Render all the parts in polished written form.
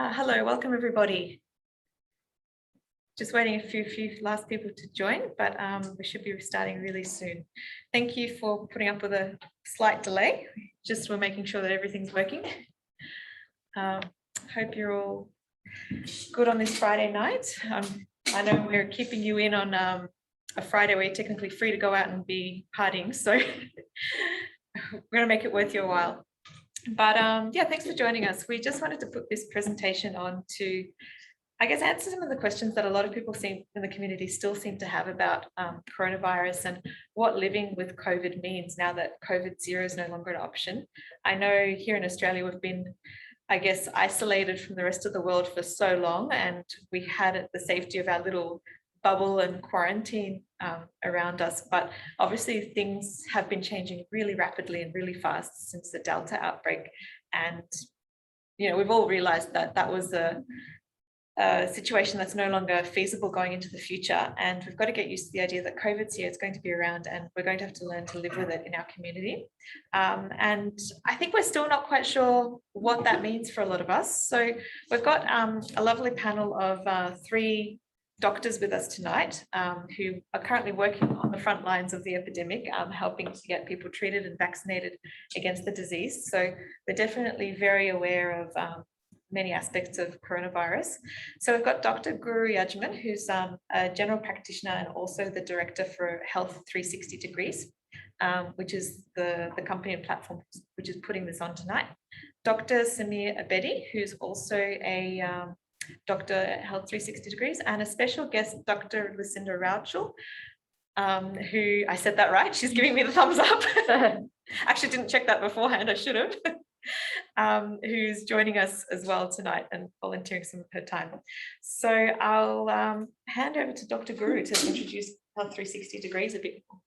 Hello, welcome everybody. Just waiting a few last people to join, but we should be starting really soon. Thank you for putting up with a slight delay. Just we're making sure that everything's working. Hope you're all good on this Friday night. I know we're keeping you in on a Friday where you're technically free to go out and be partying, so we're going to make it worth your while. But yeah, thanks for joining us. We just wanted to put this presentation on to, I guess, answer some of the questions that a lot of people in the community still seem to have about coronavirus and what living with COVID means now that COVID-0 is no longer an option. I know here in Australia, we've been, I guess, isolated from the rest of the world for so long, and we had the safety of our little bubble and quarantine around us, but obviously things have been changing really rapidly and really fast since the Delta outbreak. And we've all realized that that was a situation that's no longer feasible going into the future, and we've got to get used to the idea that COVID's here, it's going to be around, and we're going to have to learn to live with it in our community. And I think we're still not quite sure what that means for a lot of us. So we've got a lovely panel of 3 doctors with us tonight who are currently working on the front lines of the epidemic, helping to get people treated and vaccinated against the disease. So they're definitely very aware of many aspects of coronavirus. So we've got Dr. Guru Yajman, who's a general practitioner and also the director for Health 360 Degrees, which is the company and platform which is putting this on tonight. Dr. Samir Abedi, who's also a Doctor at Health 360 Degrees, and a special guest, Dr. Lucinda Rauchel, who, I said that right, she's giving me the thumbs up. Actually didn't check that beforehand, I should have. Who's joining us as well tonight and volunteering some of her time. So I'll hand over to Dr. Guru to introduce Health 360 Degrees a bit more.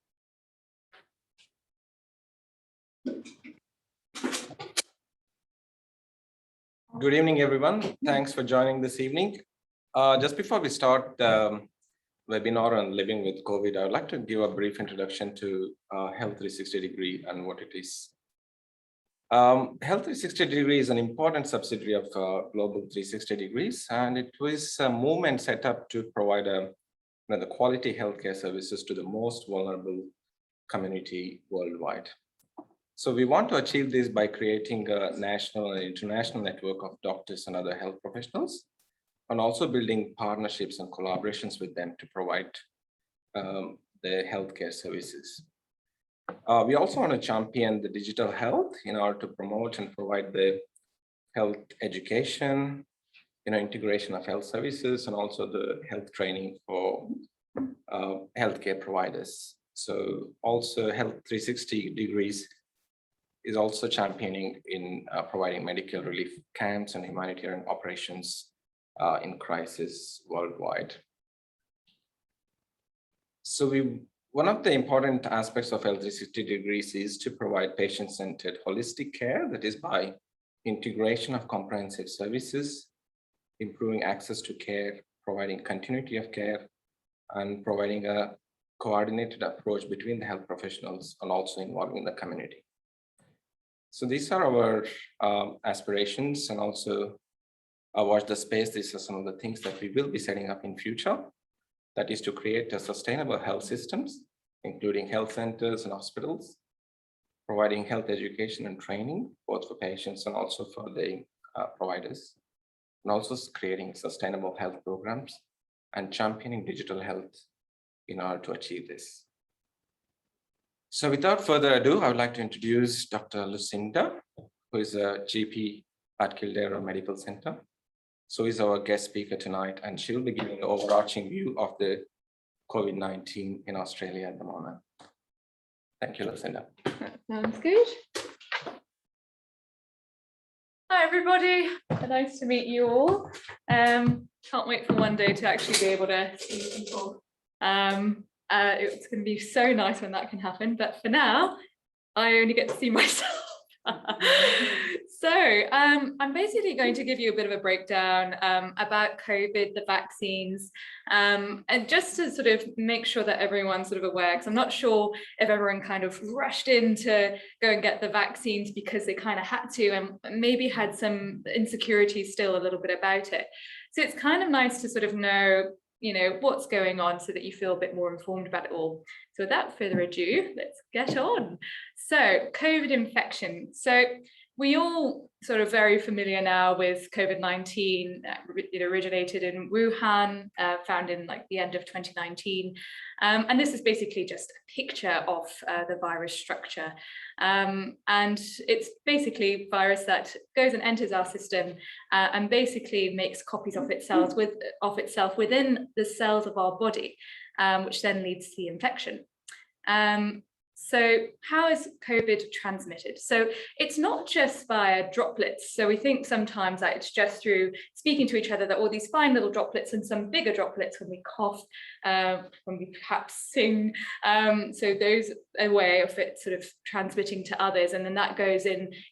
Good evening, everyone. Thanks for joining this evening. Just before we start the webinar on living with COVID, I would like to give a brief introduction to Health 360 Degree and what it is. Health 360 Degree is an important subsidiary of Global 360 Degrees, and it was a movement set up to provide the quality healthcare services to the most vulnerable community worldwide. So we want to achieve this by creating a national and international network of doctors and other health professionals, and also building partnerships and collaborations with them to provide the healthcare services. We also want to champion the digital health in order to promote and provide the health education, integration of health services, and also the health training for healthcare providers. So also Health 360 Degrees is also championing in providing medical relief camps and humanitarian operations in crisis worldwide. So one of the important aspects of Health 360 Degrees is to provide patient-centered holistic care, that is by integration of comprehensive services, improving access to care, providing continuity of care, and providing a coordinated approach between the health professionals and also involving the community. So these are our aspirations, and also watch the space. These are some of the things that we will be setting up in future. That is to create a sustainable health systems, including health centers and hospitals, providing health education and training, both for patients and also for the providers, and also creating sustainable health programs and championing digital health in order to achieve this. So without further ado, I would like to introduce Dr. Lucinda, who is a GP at Kildare Medical Center. So is our guest speaker tonight, and she'll be giving an overarching view of the COVID-19 in Australia at the moment. Thank you, Lucinda. Sounds good. Hi, everybody. Nice to meet you all. Can't wait for one day to actually be able to see people. It's going to be so nice when that can happen, but for now I only get to see myself. So I'm basically going to give you a bit of a breakdown about COVID, the vaccines, and just to sort of make sure that everyone's sort of aware, because I'm not sure if everyone kind of rushed in to go and get the vaccines because they kind of had to, and maybe had some insecurity still a little bit about it. So it's kind of nice to sort of know, you know, what's going on so that you feel a bit more informed about it all. So without further ado, let's get on. So COVID infection. So we all sort of very familiar now with COVID-19. It originated in Wuhan, found in like the end of 2019. And this is basically just a picture of the virus structure. And it's basically a virus that goes and enters our system and basically makes copies of itself within the cells of our body, which then leads to the infection. So how is COVID transmitted? So it's not just via droplets. So we think sometimes that it's just through speaking to each other, that all these fine little droplets and some bigger droplets when we cough, when we perhaps sing. So those a way of it sort of transmitting to others, and then that goes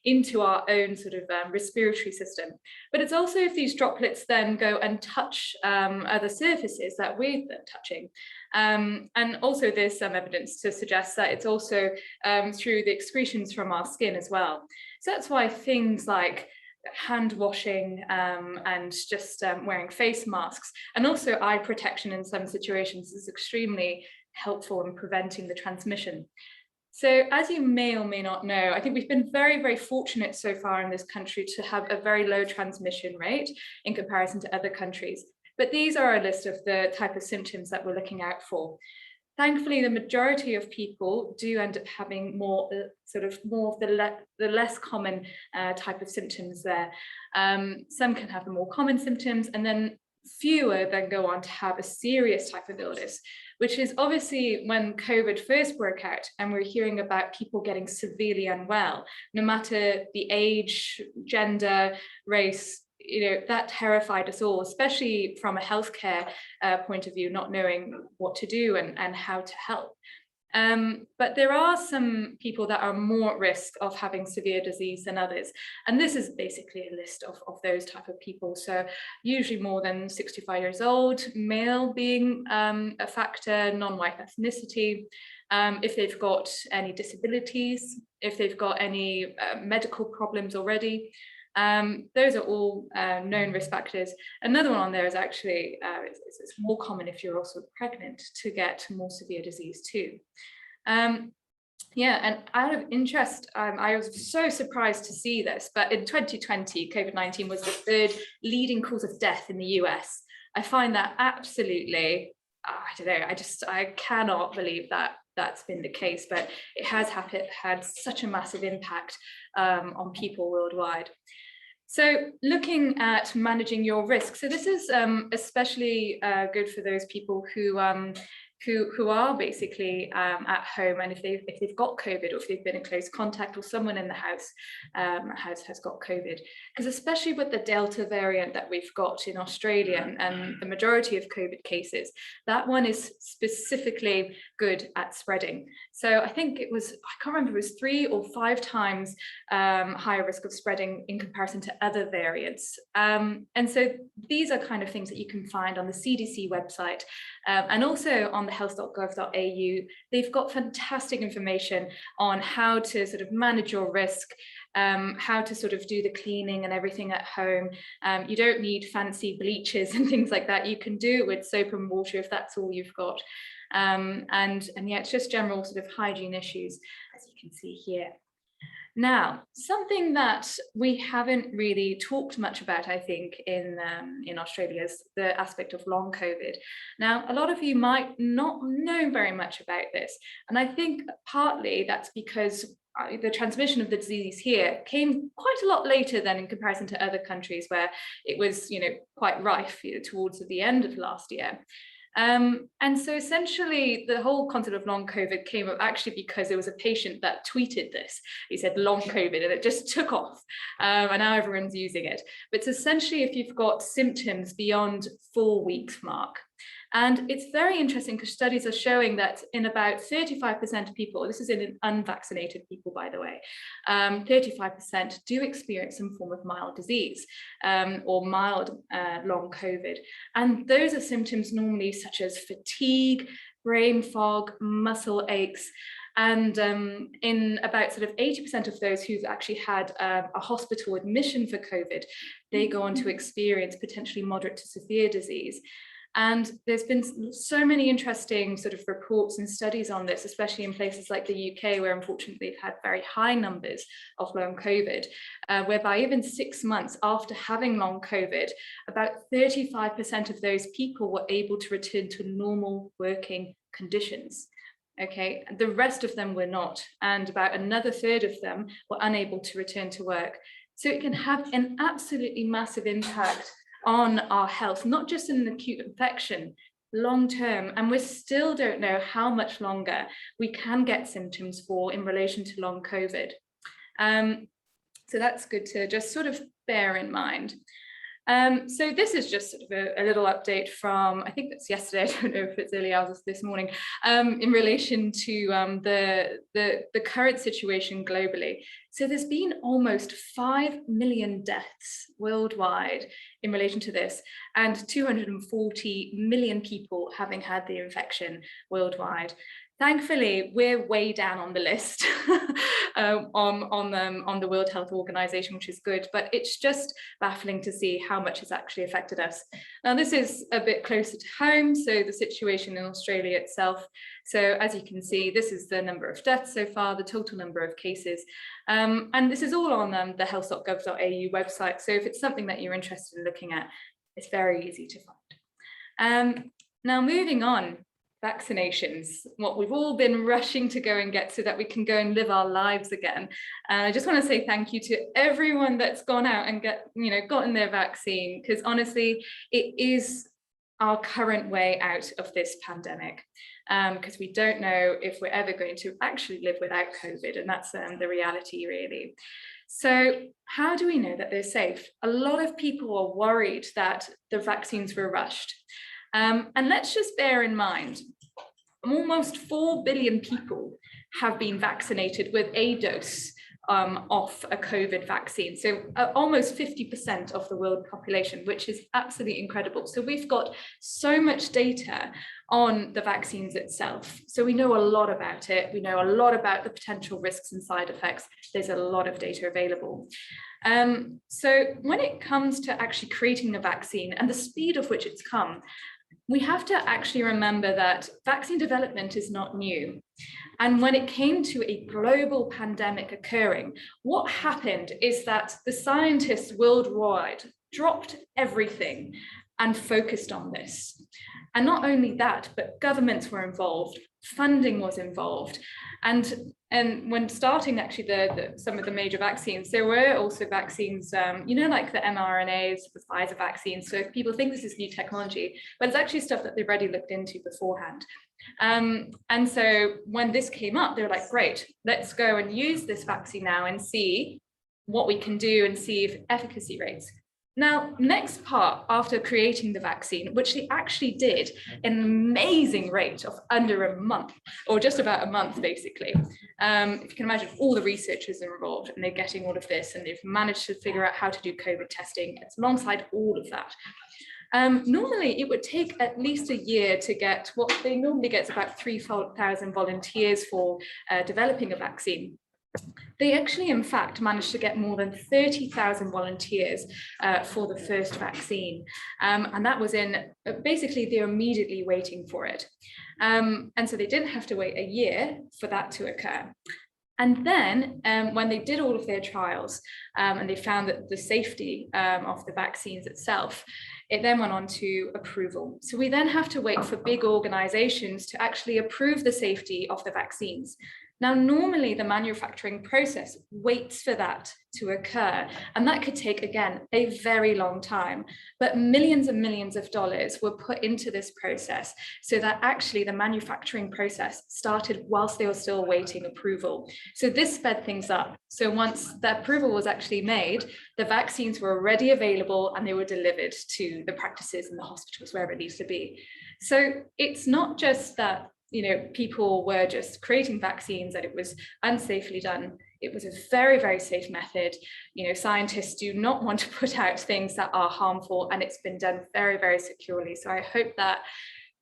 into our own sort of respiratory system. But it's also if these droplets then go and touch other surfaces that we're touching. And also there's some evidence to suggest that it's also through the excretions from our skin as well. So that's why things like hand washing and just wearing face masks and also eye protection in some situations is extremely helpful in preventing the transmission. So as you may or may not know, I think we've been very, very fortunate so far in this country to have a very low transmission rate in comparison to other countries. But these are a list of the type of symptoms that we're looking out for. Thankfully, the majority of people do end up having more of the less common type of symptoms there. Some can have the more common symptoms, and then fewer then go on to have a serious type of illness, which is obviously when COVID first broke out and we're hearing about people getting severely unwell, no matter the age, gender, race. You know, that terrified us all, especially from a healthcare point of view, not knowing what to do and how to help. But there are some people that are more at risk of having severe disease than others. And this is basically a list of those type of people. So usually more than 65 years old, male being a factor, non-white ethnicity, if they've got any disabilities, if they've got any medical problems already. Those are all known risk factors. Another one on there is actually, it's more common if you're also pregnant to get more severe disease too. Yeah, and out of interest, I was so surprised to see this, but in 2020, COVID-19 was the third leading cause of death in the US. I find that absolutely, I don't know, I cannot believe that that's been the case, but it has had such a massive impact on people worldwide. So looking at managing your risk, so this is especially good for those people who are basically at home, and if they've got COVID, or if they've been in close contact, or someone in the house has got COVID, because especially with the Delta variant that we've got in Australia and the majority of COVID cases, that one is specifically good at spreading. So I think it was, I can't remember, it was 3 or 5 times higher risk of spreading in comparison to other variants. And so these are kind of things that you can find on the CDC website and also on the health.gov.au. They've got fantastic information on how to sort of manage your risk, how to sort of do the cleaning and everything at home. You don't need fancy bleaches and things like that. You can do it with soap and water if that's all you've got. And yeah, it's just general sort of hygiene issues, as you can see here. Now, something that we haven't really talked much about, I think, in Australia is the aspect of long COVID. Now, a lot of you might not know very much about this, and I think partly that's because the transmission of the disease here came quite a lot later than in comparison to other countries where it was, quite rife towards the end of last year. And so essentially the whole concept of long COVID came up actually because there was a patient that tweeted this. He said long COVID and it just took off, and now everyone's using it. But it's essentially if you've got symptoms beyond 4 weeks mark. And it's very interesting because studies are showing that in about 35% of people, this is in unvaccinated people, by the way, 35% do experience some form of mild disease or mild long COVID. And those are symptoms normally such as fatigue, brain fog, muscle aches. And in about sort of 80% of those who've actually had a hospital admission for COVID, they go on to experience potentially moderate to severe disease. And there's been so many interesting sort of reports and studies on this, especially in places like the UK, where unfortunately they've had very high numbers of long COVID, whereby even 6 months after having long COVID, about 35% of those people were able to return to normal working conditions. Okay, the rest of them were not, and about another third of them were unable to return to work. So it can have an absolutely massive impact on our health, not just in an acute infection, long term, and we still don't know how much longer we can get symptoms for in relation to long COVID. So that's good to just sort of bear in mind. So this is just sort of a little update from, I think that's yesterday, I don't know if it's early hours this morning, in relation to the current situation globally. So there's been almost 5 million deaths worldwide in relation to this, and 240 million people having had the infection worldwide. Thankfully, we're way down on the list on the World Health Organization, which is good, but it's just baffling to see how much it's actually affected us. Now, this is a bit closer to home, so the situation in Australia itself. So as you can see, this is the number of deaths so far, the total number of cases, and this is all on the health.gov.au website. So if it's something that you're interested in looking at, it's very easy to find. Now, moving on. Vaccinations, what we've all been rushing to go and get so that we can go and live our lives again. And I just want to say thank you to everyone that's gone out and gotten their vaccine, because honestly, it is our current way out of this pandemic, because we don't know if we're ever going to actually live without COVID, and that's the reality really. So how do we know that they're safe? A lot of people are worried that the vaccines were rushed. And let's just bear in mind, almost 4 billion people have been vaccinated with a dose of a COVID vaccine. So almost 50% of the world population, which is absolutely incredible. So we've got so much data on the vaccines itself. So we know a lot about it. We know a lot about the potential risks and side effects. There's a lot of data available. So when it comes to actually creating a vaccine and the speed of which it's come, we have to actually remember that vaccine development is not new. And when it came to a global pandemic occurring, what happened is that the scientists worldwide dropped everything and focused on this. And not only that, but governments were involved, funding was involved. And when starting actually some of the major vaccines, there were also vaccines, like the mRNAs, the Pfizer vaccines. So if people think this is new technology, but it's actually stuff that they've already looked into beforehand. And so when this came up, they were like, great, let's go and use this vaccine now and see what we can do and see if efficacy rates. Now, next part after creating the vaccine, which they actually did an amazing rate of under a month, or just about a month, basically. If you can imagine, all the researchers are involved and they're getting all of this, and they've managed to figure out how to do COVID testing. It's alongside all of that. Normally, it would take at least a year to get what they normally get about 3,000 volunteers for developing a vaccine. They actually, in fact, managed to get more than 30,000 volunteers for the first vaccine. And that was basically they're immediately waiting for it. And so they didn't have to wait a year for that to occur. And then when they did all of their trials and they found that the safety of the vaccines itself, it then went on to approval. So we then have to wait for big organizations to actually approve the safety of the vaccines. Now, normally the manufacturing process waits for that to occur, and that could take, again, a very long time, but millions and millions of dollars were put into this process so that actually the manufacturing process started whilst they were still awaiting approval. So this sped things up. So once the approval was actually made, the vaccines were already available and they were delivered to the practices and the hospitals, wherever it needs to be. So it's not just that, people were just creating vaccines, that it was unsafely done. It was a very, very safe method. Scientists do not want to put out things that are harmful, and it's been done very, very securely. So I hope that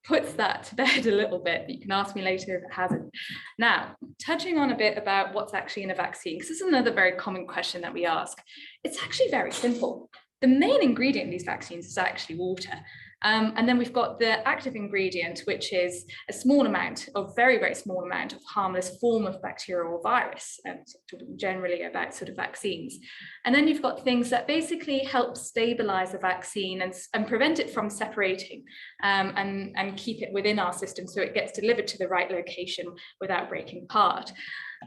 puts that to bed a little bit. You can ask me later if it hasn't. Now, touching on a bit about what's actually in a vaccine, because this is another very common question that we ask. It's actually very simple. The main ingredient in these vaccines is actually water. And then we've got the active ingredient, which is a small amount, or very, very small amount of harmless form of bacteria or virus, generally about sort of vaccines. And then you've got things that basically help stabilize the vaccine and prevent it from separating and keep it within our system so it gets delivered to the right location without breaking apart.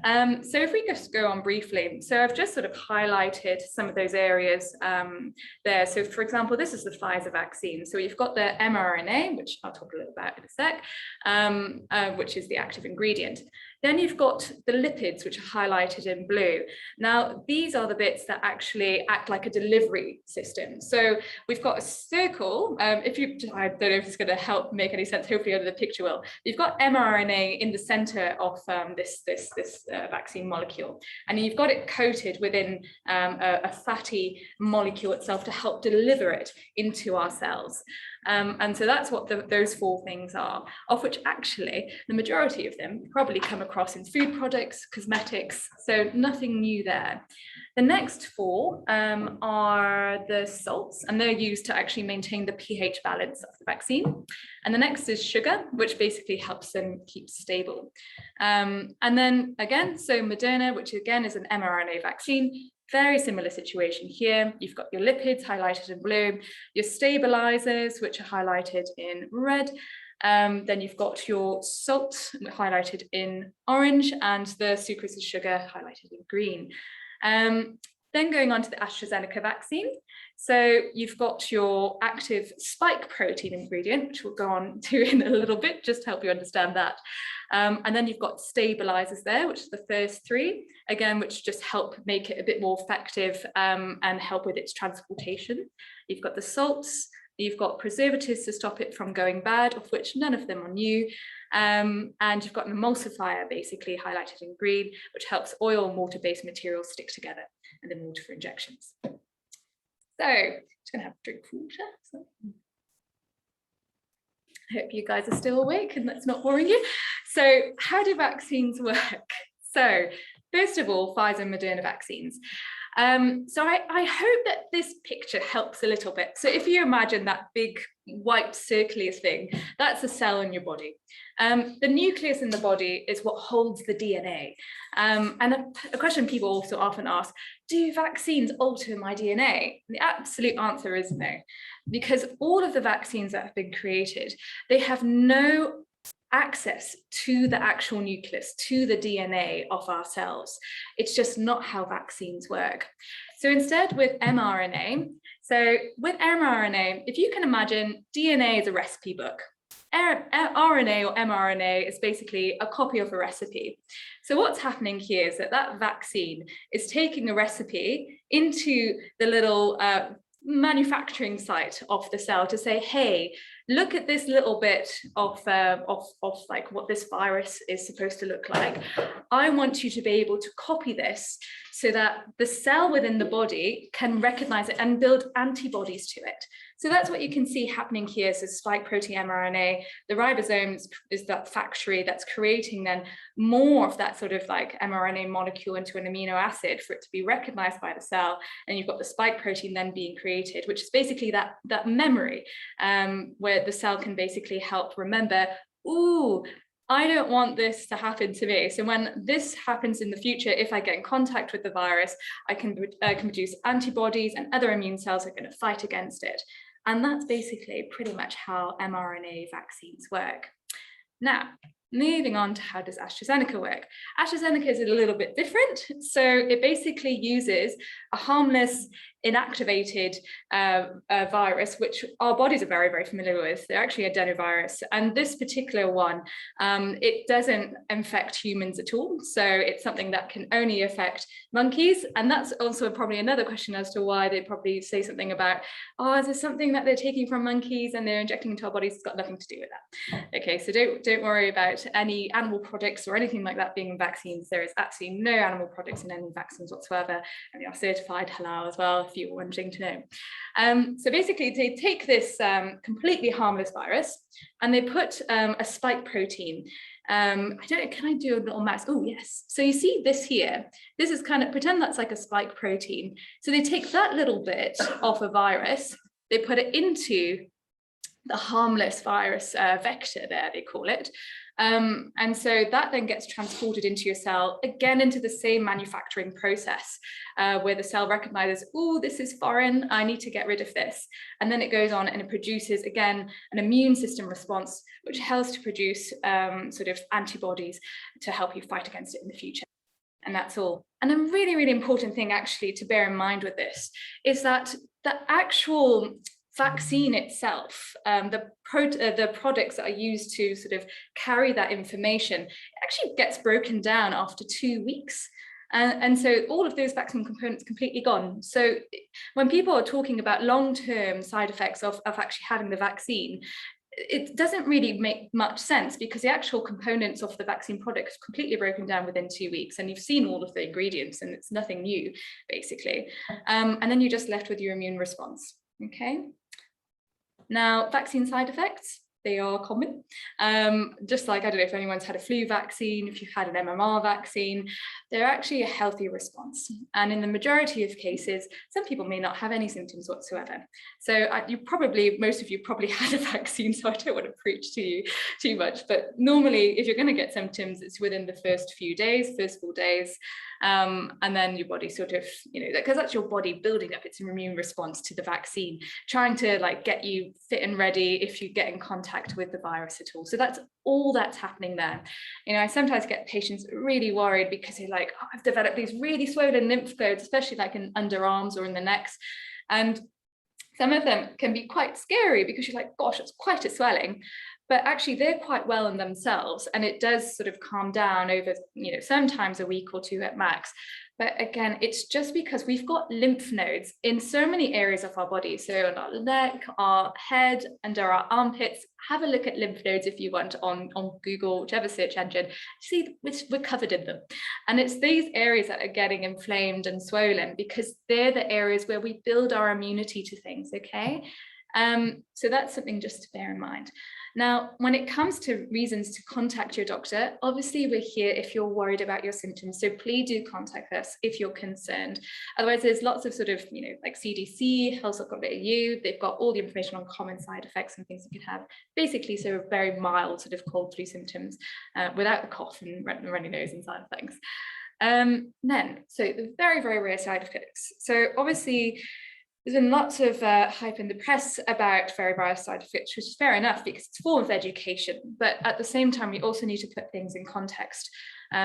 So if we just go on briefly, so I've just sort of highlighted some of those areas there. So for example, this is the Pfizer vaccine. So you've got the mRNA, which I'll talk a little about in a sec, which is the active ingredient. Then you've got the lipids, which are highlighted in blue. Now, these are the bits that actually act like a delivery system. So we've got a circle. I don't know if it's going to help make any sense. Hopefully, under the picture will. You've got mRNA in the center of this vaccine molecule, and you've got it coated within a fatty molecule itself to help deliver it into our cells. And so that's what those four things are, of which actually the majority of them probably come across in food products, cosmetics, so nothing new there. The next four are the salts, and they're used to actually maintain the pH balance of the vaccine. And the next is sugar, which basically helps them keep stable. And then again, so Moderna, which again is an mRNA vaccine, very similar situation here. You've got your lipids highlighted in blue, your stabilizers, which are highlighted in red. Then you've got your salt highlighted in orange, and the sucrose and sugar highlighted in green. Then going on to the AstraZeneca vaccine. So you've got your active spike protein ingredient, which we'll go on to in a little bit, just to help you understand that. And then you've got stabilizers there, which is the first three, again, which just help make it a bit more effective and help with its transportation. You've got the salts, you've got preservatives to stop it from going bad, of which none of them are new. And you've got an emulsifier basically highlighted in green, which helps oil and water-based materials stick together, and then water for injections. So just gonna have a drink of water. So. I hope you guys are still awake and that's not boring you. So how do vaccines work? So first of all, Pfizer and Moderna vaccines. So I hope that this picture helps a little bit. So if you imagine that big white circular thing, that's a cell in your body. The nucleus in the body is what holds the DNA. And a question people also often ask, do vaccines alter my DNA? And the absolute answer is no, because all of the vaccines that have been created, they have no access to the actual nucleus, to the DNA of our cells. It's just not how vaccines work. So instead with mRNA, if you can imagine, DNA is a recipe book. RNA or mRNA is basically a copy of a recipe. So what's happening here is that vaccine is taking a recipe into the little manufacturing site of the cell to say, hey, look at this little bit of like what this virus is supposed to look like. I want you to be able to copy this so that the cell within the body can recognize it and build antibodies to it. So that's what you can see happening here. So spike protein mRNA, the ribosome is that factory that's creating then more of that sort of like mRNA molecule into an amino acid for it to be recognized by the cell. And you've got the spike protein then being created, which is basically that memory where the cell can basically help remember, ooh, I don't want this to happen to me. So when this happens in the future, if I get in contact with the virus, I can produce antibodies, and other immune cells are going to fight against it. And that's basically pretty much how mRNA vaccines work. Now, moving on to how does AstraZeneca work? AstraZeneca is a little bit different. So it basically uses a harmless inactivated virus, which our bodies are very, very familiar with. They're actually adenovirus. And this particular one, it doesn't infect humans at all. So it's something that can only affect monkeys. And that's also probably another question as to why they probably say something about, oh, is this something that they're taking from monkeys and they're injecting into our bodies? It's got nothing to do with that. Okay, so don't worry about any animal products or anything like that being in vaccines. There is absolutely no animal products in any vaccines whatsoever. And they are certified halal as well, if you were wanting to know. So basically they take this completely harmless virus and they put a spike protein. I don't know, can I do a little mouse? Oh yes, so you see this here, this is kind of, pretend that's like a spike protein. So they take that little bit off a virus, they put it into the harmless virus vector there, they call it. And so that then gets transported into your cell, again into the same manufacturing process where the cell recognizes, oh, this is foreign, I need to get rid of this. And then it goes on and it produces, again, an immune system response, which helps to produce sort of antibodies to help you fight against it in the future. And that's all. And a really, really important thing actually to bear in mind with this is that the actual vaccine itself, the products that are used to sort of carry that information, actually gets broken down after 2 weeks. And so all of those vaccine components completely gone. So when people are talking about long-term side effects of actually having the vaccine, it doesn't really make much sense because the actual components of the vaccine product is completely broken down within 2 weeks, and you've seen all of the ingredients and it's nothing new, basically. And then you're just left with your immune response, okay? Now, vaccine side effects, they are common. Just like, I don't know if anyone's had a flu vaccine, if you've had an MMR vaccine, they're actually a healthy response. And in the majority of cases, some people may not have any symptoms whatsoever. So most of you probably had a vaccine, so I don't want to preach to you too much, but normally if you're going to get symptoms, it's within the first few days, first 4 days. And then your body sort of, because that's your body building up its immune response to the vaccine, trying to like get you fit and ready if you get in contact with the virus at all. So that's all that's happening there. I sometimes get patients really worried because they're like, oh, I've developed these really swollen lymph nodes, especially like in underarms or in the necks. And some of them can be quite scary because you're like, gosh, it's quite a swelling. But actually they're quite well in themselves, and it does sort of calm down over, sometimes a week or 2 at max. But again, it's just because we've got lymph nodes in so many areas of our body. So on our neck, our head, under our armpits. Have a look at lymph nodes if you want on Google, whichever search engine. See, we're covered in them. And it's these areas that are getting inflamed and swollen because they're the areas where we build our immunity to things, okay? So that's something just to bear in mind. Now, when it comes to reasons to contact your doctor, obviously we're here if you're worried about your symptoms. So please do contact us if you're concerned. Otherwise, there's lots of sort of, like CDC, health.gov.au, they've got all the information on common side effects and things you can have. Basically, so very mild sort of cold flu symptoms without the cough and runny nose and side effects. So the very, very rare side effects. So obviously, there's been lots of hype in the press about very rare side effects, which is fair enough because it's a form of education. But at the same time, we also need to put things in context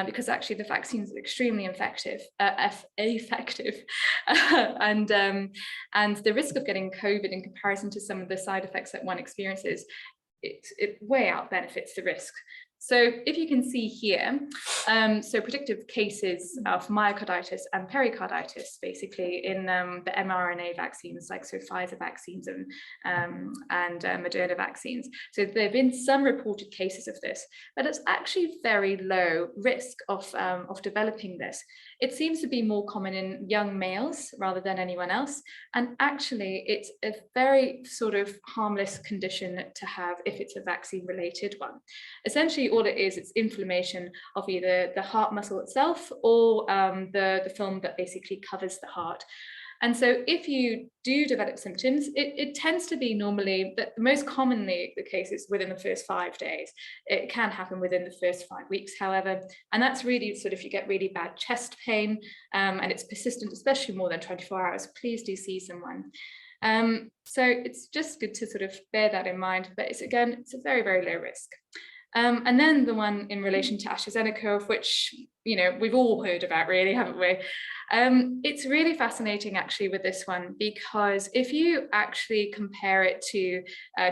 because actually the vaccines are extremely effective, and the risk of getting COVID in comparison to some of the side effects that one experiences, it way out benefits the risk. So if you can see here, so predictive cases of myocarditis and pericarditis, basically in the mRNA vaccines, like so Pfizer vaccines and Moderna vaccines. So there have been some reported cases of this, but it's actually very low risk of developing this. It seems to be more common in young males rather than anyone else. And actually, it's a very sort of harmless condition to have if it's a vaccine related one. Essentially, all it is, it's inflammation of either the heart muscle itself or the film that basically covers the heart. And so if you do develop symptoms, it tends to be normally, but most commonly the case is within the first 5 days. It can happen within the first 5 weeks, however, and that's really sort of, if you get really bad chest pain and it's persistent, especially more than 24 hours, please do see someone. So it's just good to sort of bear that in mind, but it's a very, very low risk. And then the one in relation to AstraZeneca, of which, we've all heard about really, haven't we? It's really fascinating actually with this one, because if you actually compare it to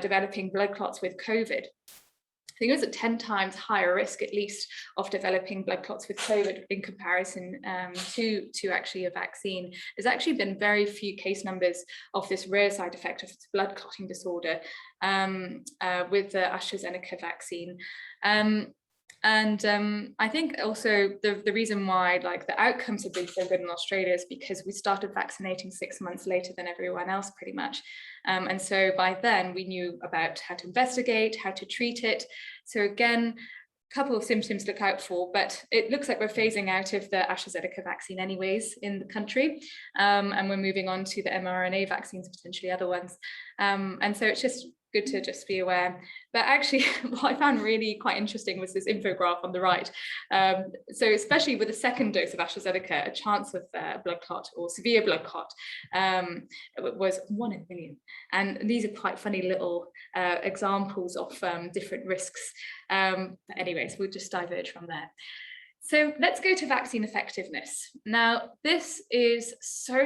developing blood clots with COVID, I think it was a 10 times higher risk, at least, of developing blood clots with COVID in comparison to actually a vaccine. There's actually been very few case numbers of this rare side effect of blood clotting disorder with the AstraZeneca vaccine. I think also the reason why like the outcomes have been so good in Australia is because we started vaccinating 6 months later than everyone else pretty much. And so by then we knew about how to investigate, how to treat it. So again, a couple of symptoms to look out for, but it looks like we're phasing out of the AstraZeneca vaccine anyways in the country. And we're moving on to the mRNA vaccines, potentially other ones. And so it's just good to just be aware. But actually, what I found really quite interesting was this infograph on the right. So especially with the second dose of AstraZeneca, a chance of blood clot or severe blood clot was 1 in a million. And these are quite funny little examples of different risks. But anyways, we'll just diverge from there. So let's go to vaccine effectiveness. Now, this is so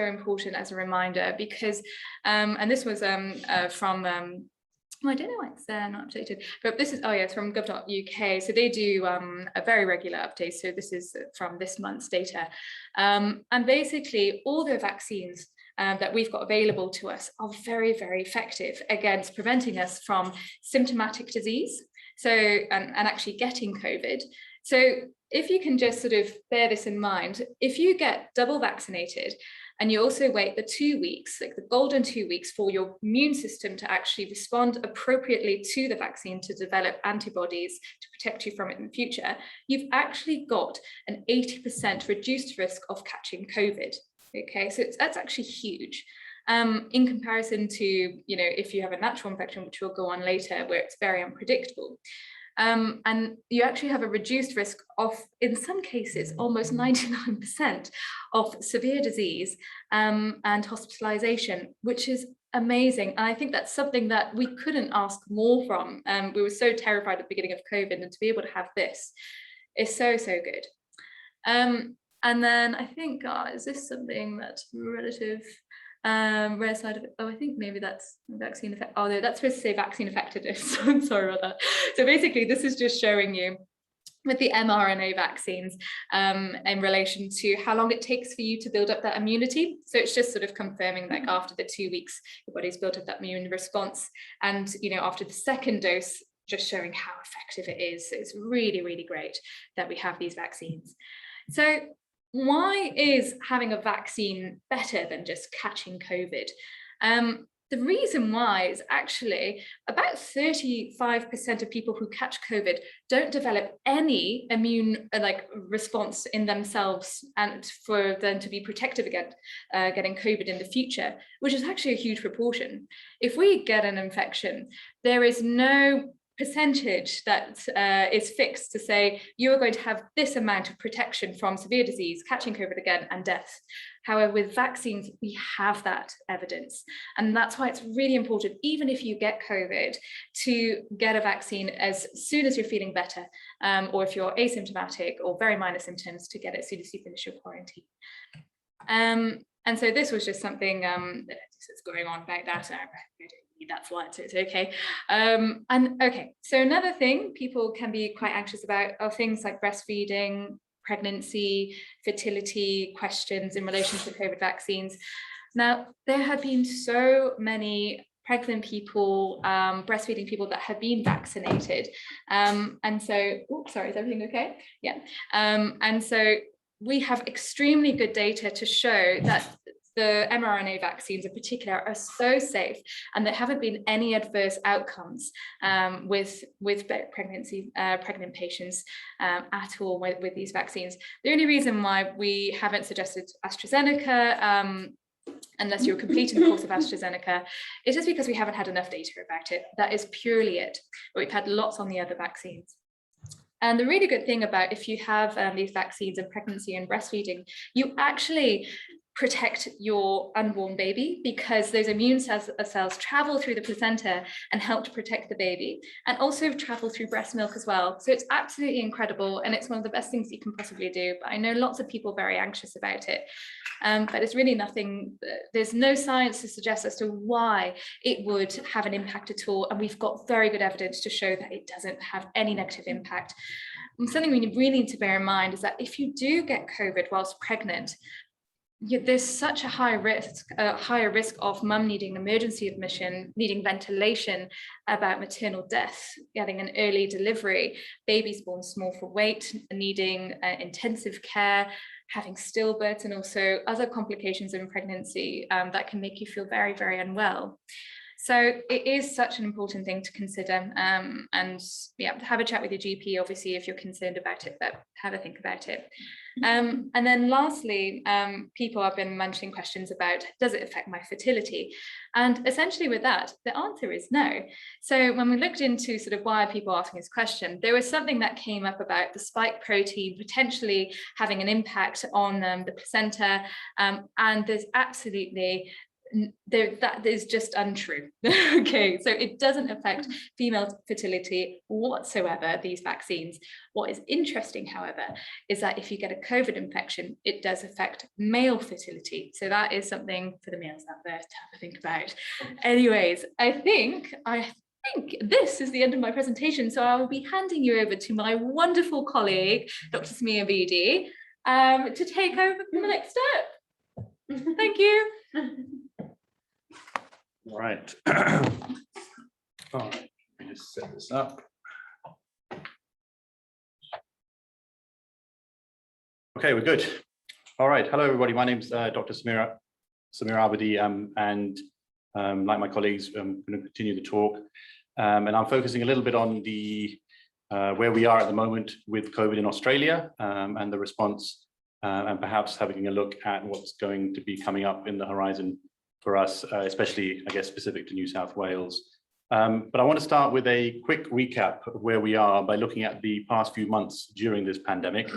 important as a reminder, because, and this was from, well, I don't know why it's not updated, but this is, oh yeah, it's from gov.uk. So they do a very regular update. So this is from this month's data. And basically all the vaccines that we've got available to us are very effective against preventing us from symptomatic disease. So, and actually getting COVID. So if you can just sort of bear this in mind, if you get double vaccinated and you also wait the 2 weeks, like the golden 2 weeks for your immune system to actually respond appropriately to the vaccine to develop antibodies to protect you from it in the future, you've actually got an 80% reduced risk of catching COVID. Okay, so that's actually huge. In comparison to, you know, if you have a natural infection, which we'll go on later, where it's very unpredictable. And you actually have a reduced risk of, in some cases, almost 99% of severe disease and hospitalization, which is amazing. And I think that's something that we couldn't ask more from. We were so terrified at the beginning of COVID, and to be able to have this is so good. And then I think, is this something that's relative? Rare side of it. Oh, I think maybe that's vaccine effect. Oh no, that's supposed to say vaccine effectiveness. I'm sorry about that. So basically this is just showing you with the mRNA vaccines in relation to how long it takes for you to build up that immunity. So it's just sort of confirming, like, after the 2 weeks your body's built up that immune response, and you know, after the second dose, just showing how effective it is. So it's really great that we have these vaccines. So why is having a vaccine better than just catching COVID? The reason why is actually about 35% of people who catch COVID don't develop any immune response in themselves, and for them to be protective against getting COVID in the future, which is actually a huge proportion. If we get an infection, there is no percentage that is fixed to say you are going to have this amount of protection from severe disease, catching COVID again, and death. However, with vaccines, we have that evidence. And that's why it's really important, even if you get COVID, to get a vaccine as soon as you're feeling better, or if you're asymptomatic or very minor symptoms, to get it as soon as you finish your quarantine. And so this was just something that's going on about that. That's why it's okay. And okay, so another thing people can be quite anxious about are things like breastfeeding, pregnancy, fertility questions in relation to COVID vaccines. Now, there have been so many pregnant people, breastfeeding people that have been vaccinated. And so, sorry, is everything okay? Yeah. And so we have extremely good data to show that the mRNA vaccines in particular are so safe, and there haven't been any adverse outcomes with pregnant patients at all with these vaccines. The only reason why we haven't suggested AstraZeneca, unless you're completing the course of AstraZeneca, is just because we haven't had enough data about it. That is purely it. But we've had lots on the other vaccines. And the really good thing about if you have these vaccines in pregnancy and breastfeeding, you actually protect your unborn baby, because those immune cells travel through the placenta and help to protect the baby, and also travel through breast milk as well. So it's absolutely incredible, and it's one of the best things you can possibly do. But I know lots of people are very anxious about it. But it's really nothing, there's no science to suggest as to why it would have an impact at all. And we've got very good evidence to show that it doesn't have any negative impact. And something we really need to bear in mind is that if you do get COVID whilst pregnant, there's such a higher risk of mum needing emergency admission, needing ventilation, about maternal death, getting an early delivery, babies born small for weight, needing intensive care, having stillbirths, and also other complications in pregnancy that can make you feel very, very unwell. So it is such an important thing to consider, and yeah, have a chat with your GP, obviously, if you're concerned about it, but have a think about it. And then lastly, people have been mentioning questions about, does it affect my fertility? And essentially with that, the answer is no. So when we looked into sort of why are people asking this question, there was something that came up about the spike protein potentially having an impact on the placenta, and there's absolutely that is just untrue. Okay, so it doesn't affect female fertility whatsoever, these vaccines. What is interesting, however, is that if you get a COVID infection, it does affect male fertility. So that is something for the males out there to have a think about. Anyways, I think this is the end of my presentation. So I will be handing you over to my wonderful colleague, Dr. Samir Bedi, to take over for the next step. Thank you. All right. All right, let me just set this up. Okay, we're good. All right, hello everybody. My name's Dr. Samir Abedi, and like my colleagues, I'm going to continue the talk, and I'm focusing a little bit on the where we are at the moment with COVID in Australia, and the response, and perhaps having a look at what's going to be coming up in the horizon for us, especially, I guess, specific to New South Wales. But I want to start with a quick recap of where we are by looking at the past few months during this pandemic.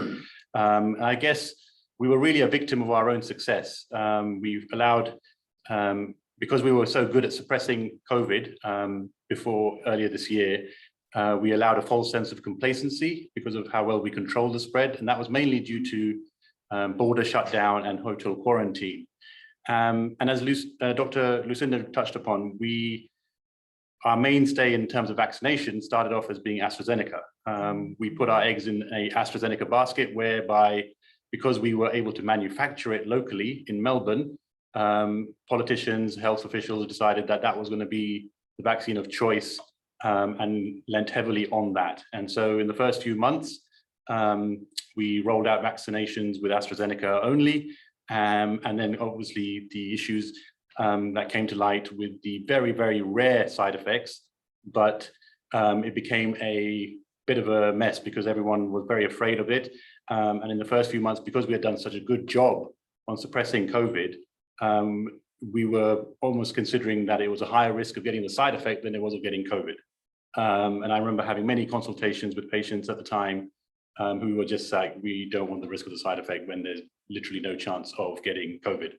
I guess we were really a victim of our own success. We've allowed, because we were so good at suppressing COVID earlier this year, we allowed a false sense of complacency because of how well we controlled the spread. And that was mainly due to border shutdown and hotel quarantine. And as Dr. Lucinda touched upon, our mainstay in terms of vaccination started off as being AstraZeneca. We put our eggs in a AstraZeneca basket, whereby, because we were able to manufacture it locally in Melbourne, politicians, health officials decided that that was going to be the vaccine of choice, and lent heavily on that. And so in the first few months, we rolled out vaccinations with AstraZeneca only. And then obviously the issues that came to light with the very, very rare side effects, but it became a bit of a mess because everyone was very afraid of it. And in the first few months, because we had done such a good job on suppressing COVID, we were almost considering that it was a higher risk of getting the side effect than it was of getting COVID. And I remember having many consultations with patients at the time who were just like, we don't want the risk of the side effect when there's literally no chance of getting COVID.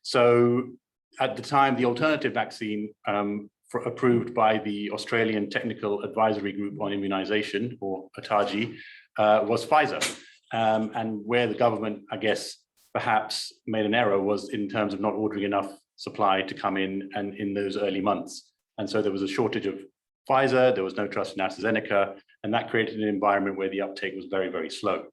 So at the time, the alternative vaccine approved by the Australian Technical Advisory Group on Immunisation, or ATAGI, was Pfizer. And where the government, I guess, perhaps made an error was in terms of not ordering enough supply to come in and in those early months. And so there was a shortage of Pfizer, there was no trust in AstraZeneca, and that created an environment where the uptake was very, very slow.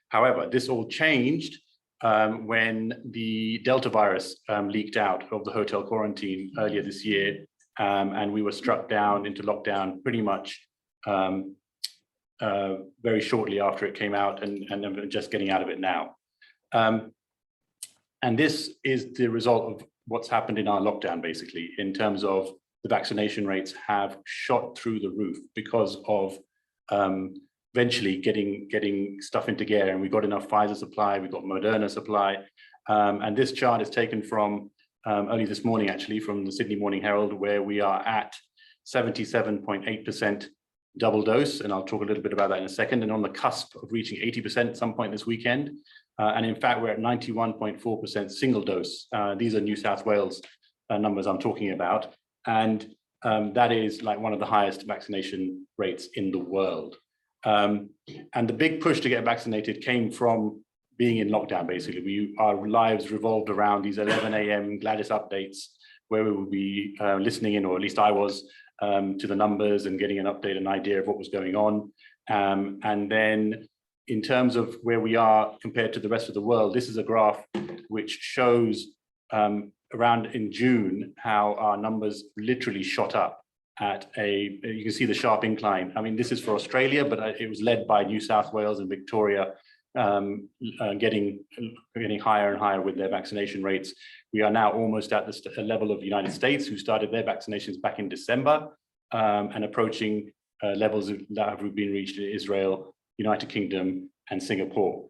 However, this all changed when the Delta virus leaked out of the hotel quarantine earlier this year, and we were struck down into lockdown pretty much very shortly after it came out, and just getting out of it now. And this is the result of what's happened in our lockdown, basically, in terms of the vaccination rates have shot through the roof because of eventually getting stuff into gear. And we got enough Pfizer supply, we got Moderna supply. And this chart is taken from early this morning, actually, from the Sydney Morning Herald, where we are at 77.8% double dose. And I'll talk a little bit about that in a second, and on the cusp of reaching 80% at some point this weekend. And in fact, we're at 91.4% single dose. These are New South Wales numbers I'm talking about. And that is like one of the highest vaccination rates in the world. And the big push to get vaccinated came from being in lockdown, basically. Our lives revolved around these 11 a.m. Gladys updates, where we would be listening in, or at least I was, to the numbers and getting an update, an idea of what was going on. And then in terms of where we are compared to the rest of the world, this is a graph which shows around in June how our numbers literally shot up at you can see the sharp incline. I mean, this is for Australia, but it was led by New South Wales and Victoria, getting higher and higher with their vaccination rates. We are now almost at the level of the United States, who started their vaccinations back in December, and approaching levels that have been reached in Israel, United Kingdom, and Singapore.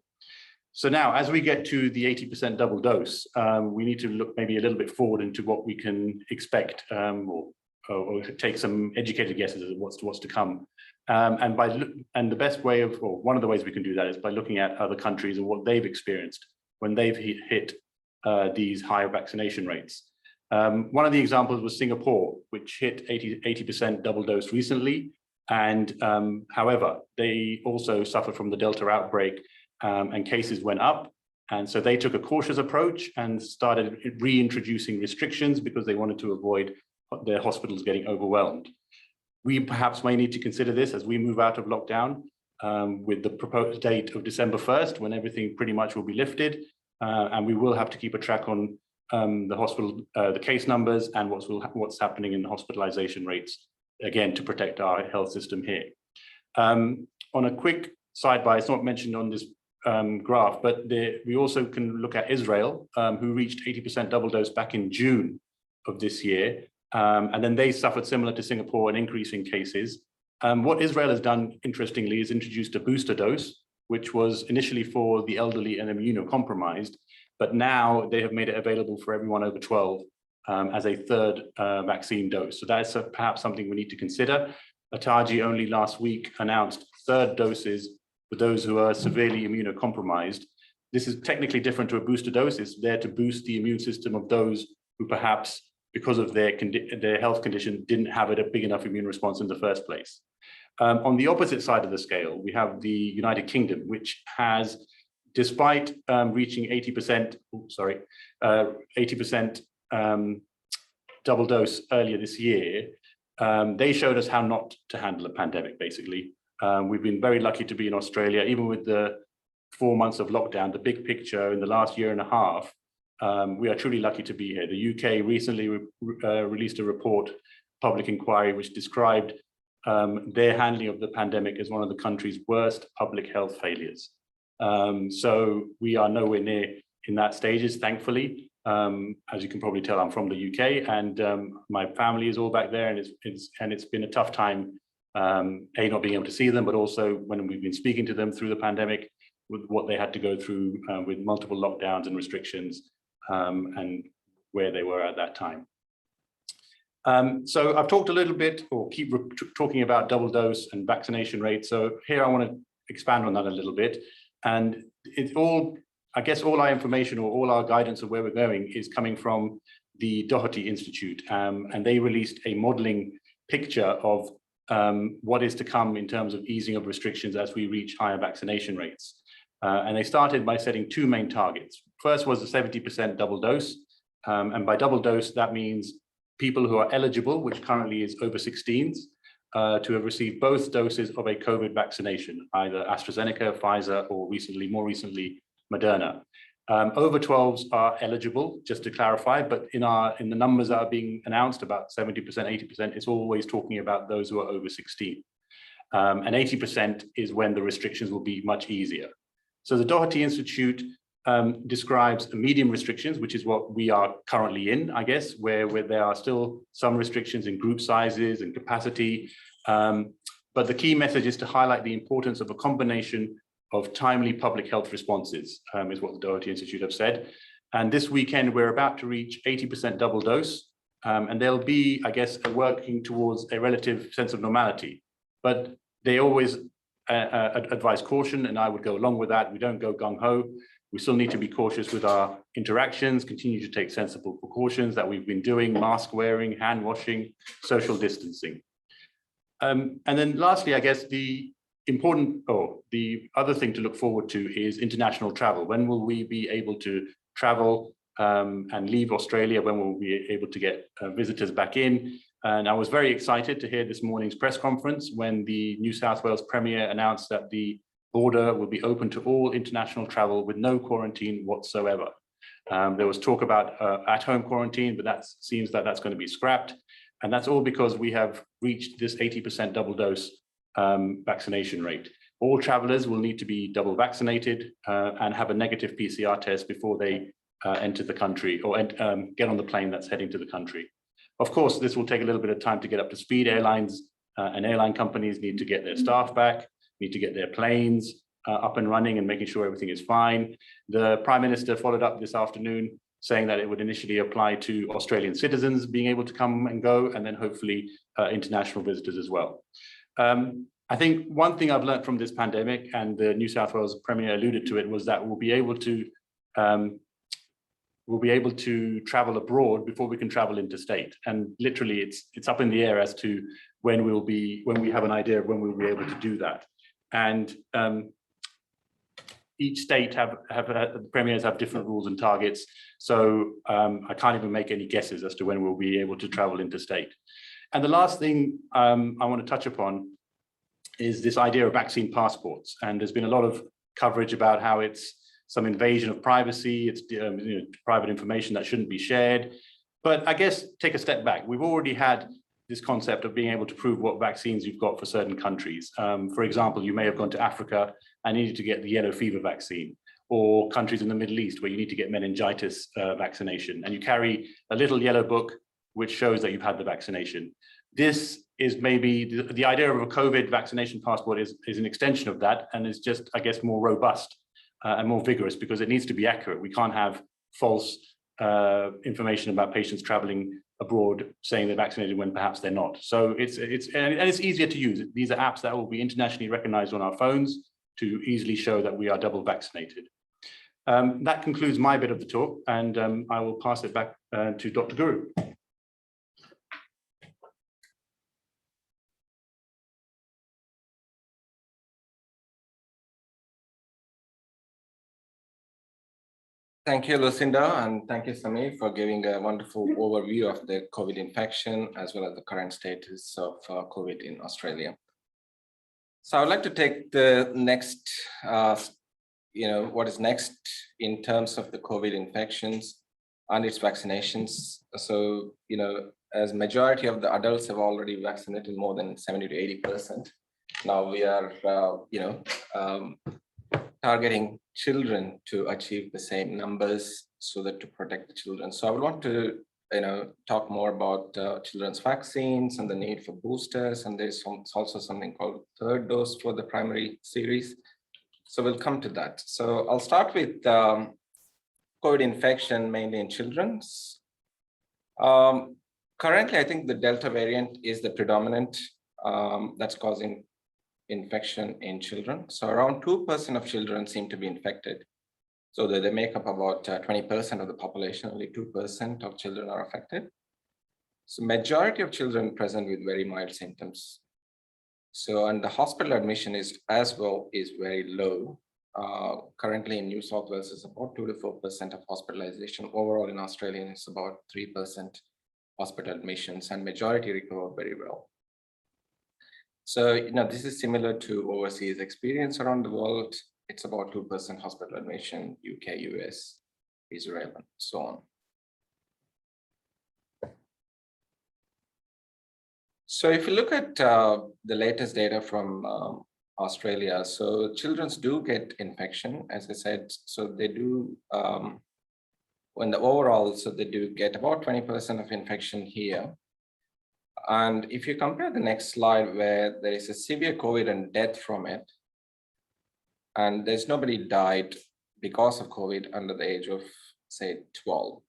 So now, as we get to the 80% double dose, we need to look maybe a little bit forward into what we can expect, or take some educated guesses at what's to come. And the best way of, or one of the ways we can do that is by looking at other countries and what they've experienced when they've hit these higher vaccination rates. One of the examples was Singapore, which hit 80% double dose recently. And however, they also suffered from the Delta outbreak, and cases went up. And so they took a cautious approach and started reintroducing restrictions because they wanted to avoid their hospitals getting overwhelmed. We perhaps may need to consider this as we move out of lockdown, with the proposed date of December 1st, when everything pretty much will be lifted. And we will have to keep a track on the case numbers and what's happening in the hospitalization rates, again, to protect our health system here. On a quick sidebar, it's not mentioned on this graph, but we also can look at Israel, who reached 80% double dose back in June of this year. And then they suffered, similar to Singapore, an increase in cases. What Israel has done, interestingly, is introduced a booster dose, which was initially for the elderly and immunocompromised, but now they have made it available for everyone over 12 as a third vaccine dose. So that's perhaps something we need to consider. Ataji only last week announced third doses for those who are severely immunocompromised. This is technically different to a booster dose. It's there to boost the immune system of those who perhaps, because of their health condition, didn't have a big enough immune response in the first place. On the opposite side of the scale, we have the United Kingdom, which has, despite reaching 80% double dose earlier this year, they showed us how not to handle a pandemic, basically. We've been very lucky to be in Australia, even with the 4 months of lockdown, the big picture in the last year and a half. We are truly lucky to be here. The UK recently released a report, public inquiry, which described their handling of the pandemic as one of the country's worst public health failures. So we are nowhere near in that stages, thankfully. As you can probably tell, I'm from the UK, and my family is all back there, and it's been a tough time, not being able to see them, but also when we've been speaking to them through the pandemic, with what they had to go through with multiple lockdowns and restrictions, and where they were at that time. So I've talked a little bit, or keep talking about double dose and vaccination rates. So here I want to expand on that a little bit. And it's all, I guess, all our information or all our guidance of where we're going is coming from the Doherty Institute. And they released a modeling picture of what is to come in terms of easing of restrictions as we reach higher vaccination rates. And they started by setting two main targets. First was the 70% double dose. And by double dose, that means people who are eligible, which currently is over 16s, to have received both doses of a COVID vaccination, either AstraZeneca, Pfizer, or more recently, Moderna. Over 12s are eligible, just to clarify, but in the numbers that are being announced, about 70%, 80%, it's always talking about those who are over 16. And 80% is when the restrictions will be much easier. So the Doherty Institute describes medium restrictions, which is what we are currently in, I guess, where there are still some restrictions in group sizes and capacity. But the key message is to highlight the importance of a combination of timely public health responses, is what the Doherty Institute have said. And this weekend, we're about to reach 80% double dose. And there'll be, I guess, working towards a relative sense of normality. But they always advise caution, and I would go along with that. We don't go gung-ho. We still need to be cautious with our interactions, continue to take sensible precautions that we've been doing, mask wearing, hand washing, social distancing. And then lastly, I guess the other thing to look forward to is international travel. When will we be able to travel and leave Australia? When will we be able to get visitors back in? And I was very excited to hear this morning's press conference when the New South Wales Premier announced that the border will be open to all international travel with no quarantine whatsoever. There was talk about at-home quarantine, but that seems that that's going to be scrapped. And that's all because we have reached this 80% double dose vaccination rate. All travelers will need to be double vaccinated and have a negative PCR test before they enter the country or get on the plane that's heading to the country. Of course, this will take a little bit of time to get up to speed. Airlines and airline companies need to get their staff back, need to get their planes up and running and making sure everything is fine. The Prime Minister followed up this afternoon saying that it would initially apply to Australian citizens being able to come and go, and then hopefully international visitors as well. I think one thing I've learned from this pandemic, and the New South Wales Premier alluded to it, was that we'll be able to travel abroad before we can travel interstate. And literally it's up in the air as to when we have an idea of when we'll be able to do that. And each state the premiers have different rules and targets. So I can't even make any guesses as to when we'll be able to travel interstate. And the last thing I want to touch upon is this idea of vaccine passports. And there's been a lot of coverage about how it's some invasion of privacy, it's private information that shouldn't be shared. But I guess take a step back. We've already had this concept of being able to prove what vaccines you've got for certain countries. For example, you may have gone to Africa and needed to get the yellow fever vaccine, or countries in the Middle East where you need to get meningitis vaccination, and you carry a little yellow book which shows that you've had the vaccination. This is maybe the idea of a COVID vaccination passport is an extension of that, and is just, I guess, more robust and more vigorous because it needs to be accurate. We can't have false information about patients traveling abroad saying they're vaccinated when perhaps they're not. So it's easier to use. These are apps that will be internationally recognized on our phones to easily show that we are double vaccinated. That concludes my bit of the talk, and I will pass it back to Dr. Guru. Thank you, Lucinda, and thank you, Samir, for giving a wonderful overview of the COVID infection as well as the current status of COVID in Australia. So I'd like to take the next, what is next in terms of the COVID infections and its vaccinations. So, as majority of the adults have already vaccinated, more than 70 to 80%. Now we are, targeting children to achieve the same numbers so that to protect the children. So I would want to, talk more about children's vaccines and the need for boosters. And there's also something called third dose for the primary series. So we'll come to that. So I'll start with COVID infection, mainly in children's. Currently, I think the Delta variant is the predominant that's causing infection in children. So around 2% of children seem to be infected. So they make up about 20% of the population, only 2% of children are affected. So majority of children present with very mild symptoms. So, and the hospital admission is very low. Currently in New South Wales is about 2 to 4% of hospitalization. Overall in Australia, it's about 3% hospital admissions, and majority recover very well. So, this is similar to overseas experience around the world. It's about 2% hospital admission, UK, US, Israel, and so on. So if you look at the latest data from Australia, so children do get infection, as I said, so they do, when the overall, so they do get about 20% of infection here. And if you compare the next slide where there is a severe COVID and death from it, and there's nobody died because of COVID under the age of, say, 12.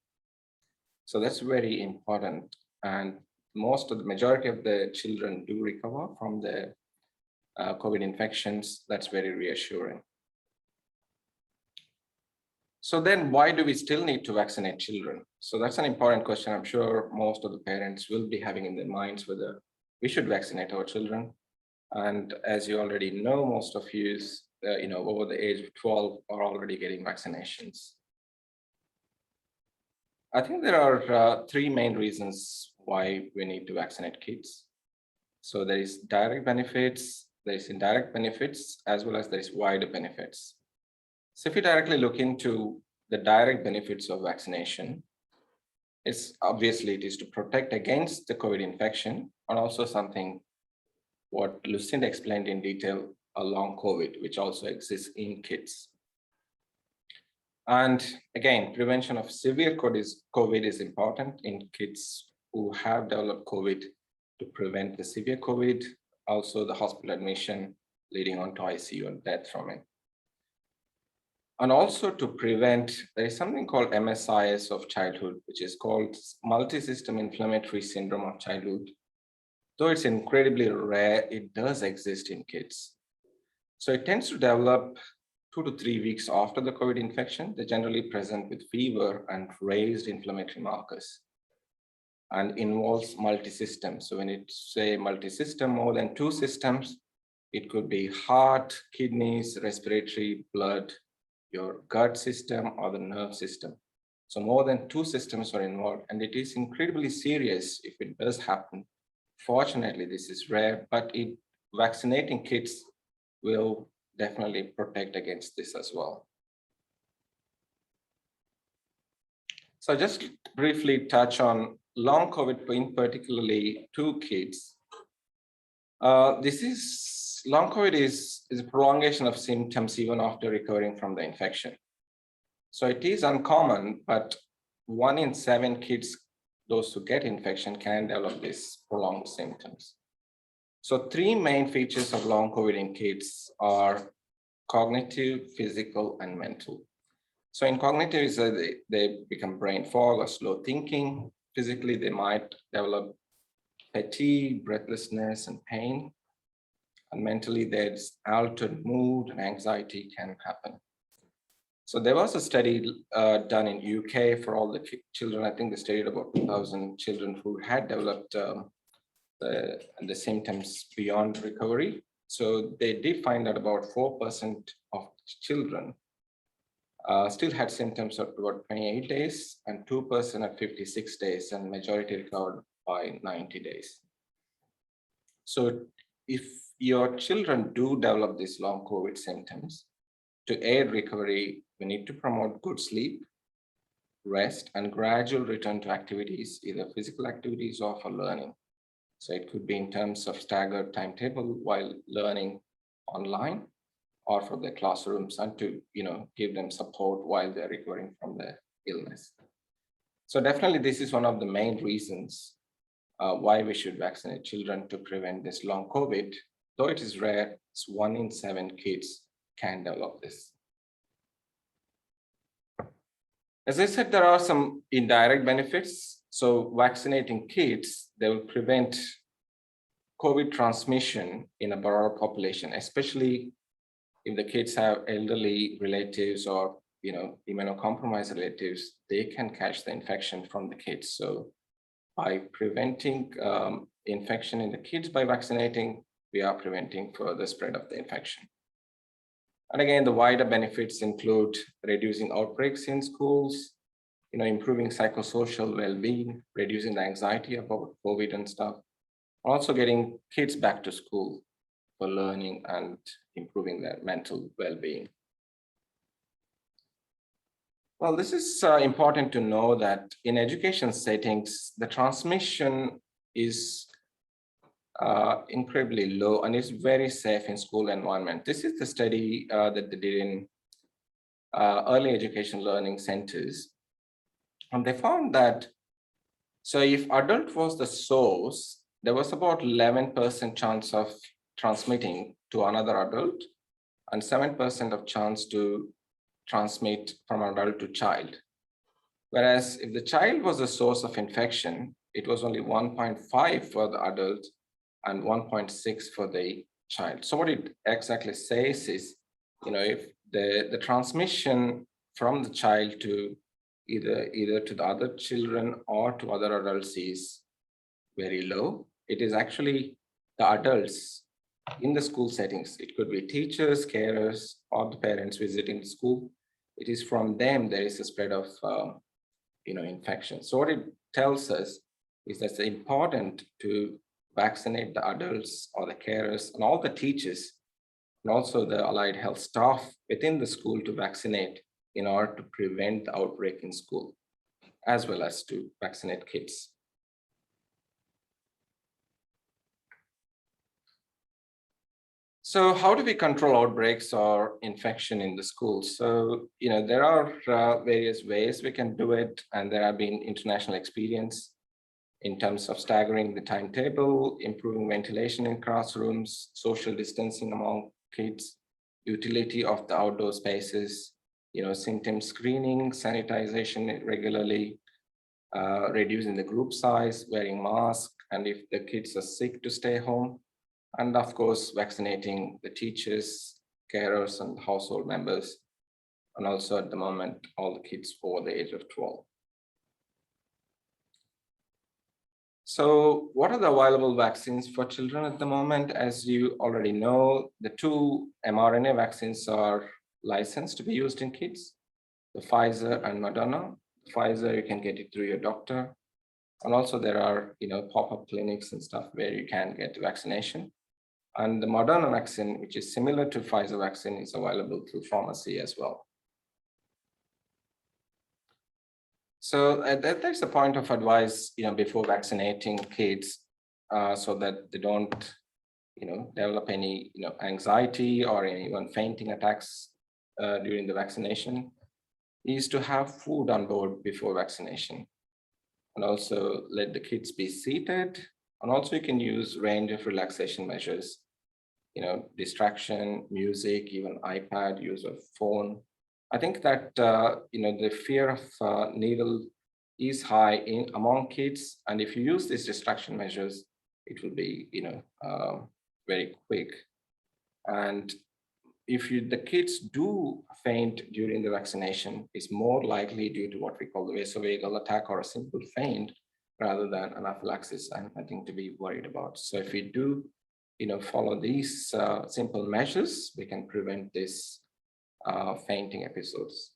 So that's very important. And majority of the children do recover from the COVID infections. That's very reassuring. So then why do we still need to vaccinate children? So that's an important question. I'm sure most of the parents will be having in their minds whether we should vaccinate our children. And as you already know, most of you, over the age of 12 are already getting vaccinations. I think there are three main reasons why we need to vaccinate kids. So there is direct benefits, there is indirect benefits, as well as there is wider benefits. So if you directly look into the direct benefits of vaccination, it is to protect against the COVID infection, and also something what Lucinda explained in detail, a long COVID, which also exists in kids. And again, prevention of severe COVID is important in kids who have developed COVID, to prevent the severe COVID, also the hospital admission leading on to ICU and death from it. And also to prevent, there is something called MSIS of childhood, which is called multi-system inflammatory syndrome of childhood. Though it's incredibly rare, it does exist in kids. So it tends to develop 2 to 3 weeks after the COVID infection. They generally present with fever and raised inflammatory markers, and involves multi-system. So when it's say multi-system, more than 2 systems, it could be heart, kidneys, respiratory, blood, your gut system, or the nerve system. So more than 2 systems are involved, and it is incredibly serious if it does happen. Fortunately, this is rare, but vaccinating kids will definitely protect against this as well. So just briefly touch on long COVID, in particularly 2 kids. Long COVID is a prolongation of symptoms even after recovering from the infection. So it is uncommon, but 1 in 7 kids, those who get infection, can develop these prolonged symptoms. So 3 main features of long COVID in kids are cognitive, physical, and mental. So in cognitive, they become brain fog or slow thinking. Physically, they might develop fatigue, breathlessness, and pain. And mentally, there's altered mood and anxiety can happen. So there was a study done in UK for all the children. I think they studied about 2,000 children who had developed the symptoms beyond recovery. So they did find that about 4% of children still had symptoms at about 28 days, and 2% at 56 days, and majority recovered by 90 days. So if your children do develop these long COVID symptoms, to aid recovery, we need to promote good sleep, rest, and gradual return to activities, either physical activities or for learning. So it could be in terms of staggered timetable while learning online, or for their classrooms, and to give them support while they're recovering from their illness. So definitely this is one of the main reasons why we should vaccinate children, to prevent this long COVID. Though it is rare, it's 1 in 7 kids can develop this. As I said, there are some indirect benefits. So vaccinating kids, they will prevent COVID transmission in a broader population, especially if the kids have elderly relatives or immunocompromised relatives. They can catch the infection from the kids. So by preventing infection in the kids by vaccinating, we are preventing further spread of the infection. And again, the wider benefits include reducing outbreaks in schools, improving psychosocial well-being, reducing the anxiety about COVID and stuff, also getting kids back to school for learning and improving their mental well-being. Well, this is important to know that in education settings, the transmission is incredibly low, and it's very safe in school environment. This is the study that they did in early education learning centers. And they found that, so if adult was the source, there was about 11% chance of transmitting to another adult, and 7% of chance to transmit from adult to child. Whereas if the child was the source of infection, it was only 1.5 for the adult and 1.6 for the child. So what it exactly says is, if the transmission from the child to either to the other children or to other adults is very low. It is actually the adults in the school settings. It could be teachers, carers, or the parents visiting the school. It is from them there is a spread of infection. So what it tells us is that it's important to vaccinate the adults or the carers and all the teachers and also the allied health staff within the school to vaccinate in order to prevent the outbreak in school, as well as to vaccinate kids. So how do we control outbreaks or infection in the schools? So, there are various ways we can do it, and there have been international experience in terms of staggering the timetable, improving ventilation in classrooms, social distancing among kids, utility of the outdoor spaces, symptom screening, sanitization regularly, reducing the group size, wearing masks, and if the kids are sick, to stay home. And of course, vaccinating the teachers, carers, and household members, and also at the moment, all the kids over the age of 12. So what are the available vaccines for children at the moment? As you already know, the 2 mRNA vaccines are licensed to be used in kids, the Pfizer and Moderna. Pfizer, you can get it through your doctor. And also there are, pop-up clinics and stuff where you can get vaccination. And the Moderna vaccine, which is similar to Pfizer vaccine, is available through pharmacy as well. So that's a point of advice, before vaccinating kids, so that they don't, develop any, anxiety or even fainting attacks during the vaccination, is to have food on board before vaccination. And also let the kids be seated. And also you can use range of relaxation measures, distraction, music, even iPad, use of phone. I think that, the fear of needle is high among kids. And if you use these distraction measures, it will be, very quick. And if the kids do faint during the vaccination, it's more likely due to what we call the vasovagal attack or a simple faint rather than anaphylaxis, and I think to be worried about. So if we do, follow these simple measures, we can prevent this fainting episodes.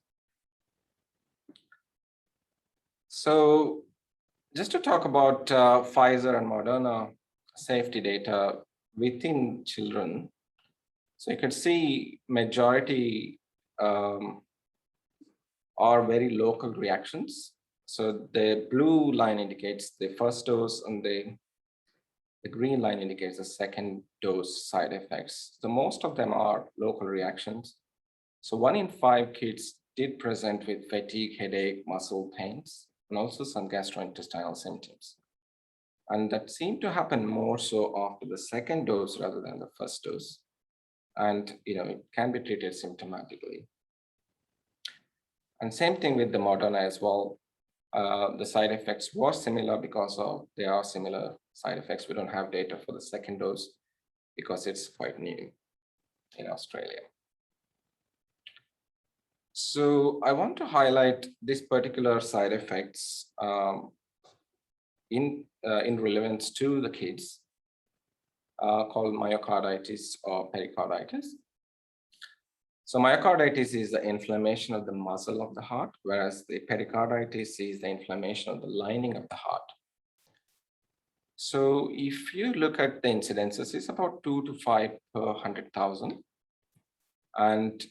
So just to talk about Pfizer and Moderna safety data within children. So you can see majority are very local reactions. So the blue line indicates the first dose and the green line indicates the second dose side effects. So most of them are local reactions. So 1 in 5 kids did present with fatigue, headache, muscle pains, and also some gastrointestinal symptoms. And that seemed to happen more so after the second dose rather than the first dose. And it can be treated symptomatically. And same thing with the Moderna as well. The side effects were similar because they are similar side effects. We don't have data for the second dose because it's quite new in Australia. So I want to highlight this particular side effects in relevance to the kids called myocarditis or pericarditis. So myocarditis is the inflammation of the muscle of the heart, whereas the pericarditis is the inflammation of the lining of the heart. So if you look at the incidences, it's about 2 to 5 per 100,000. And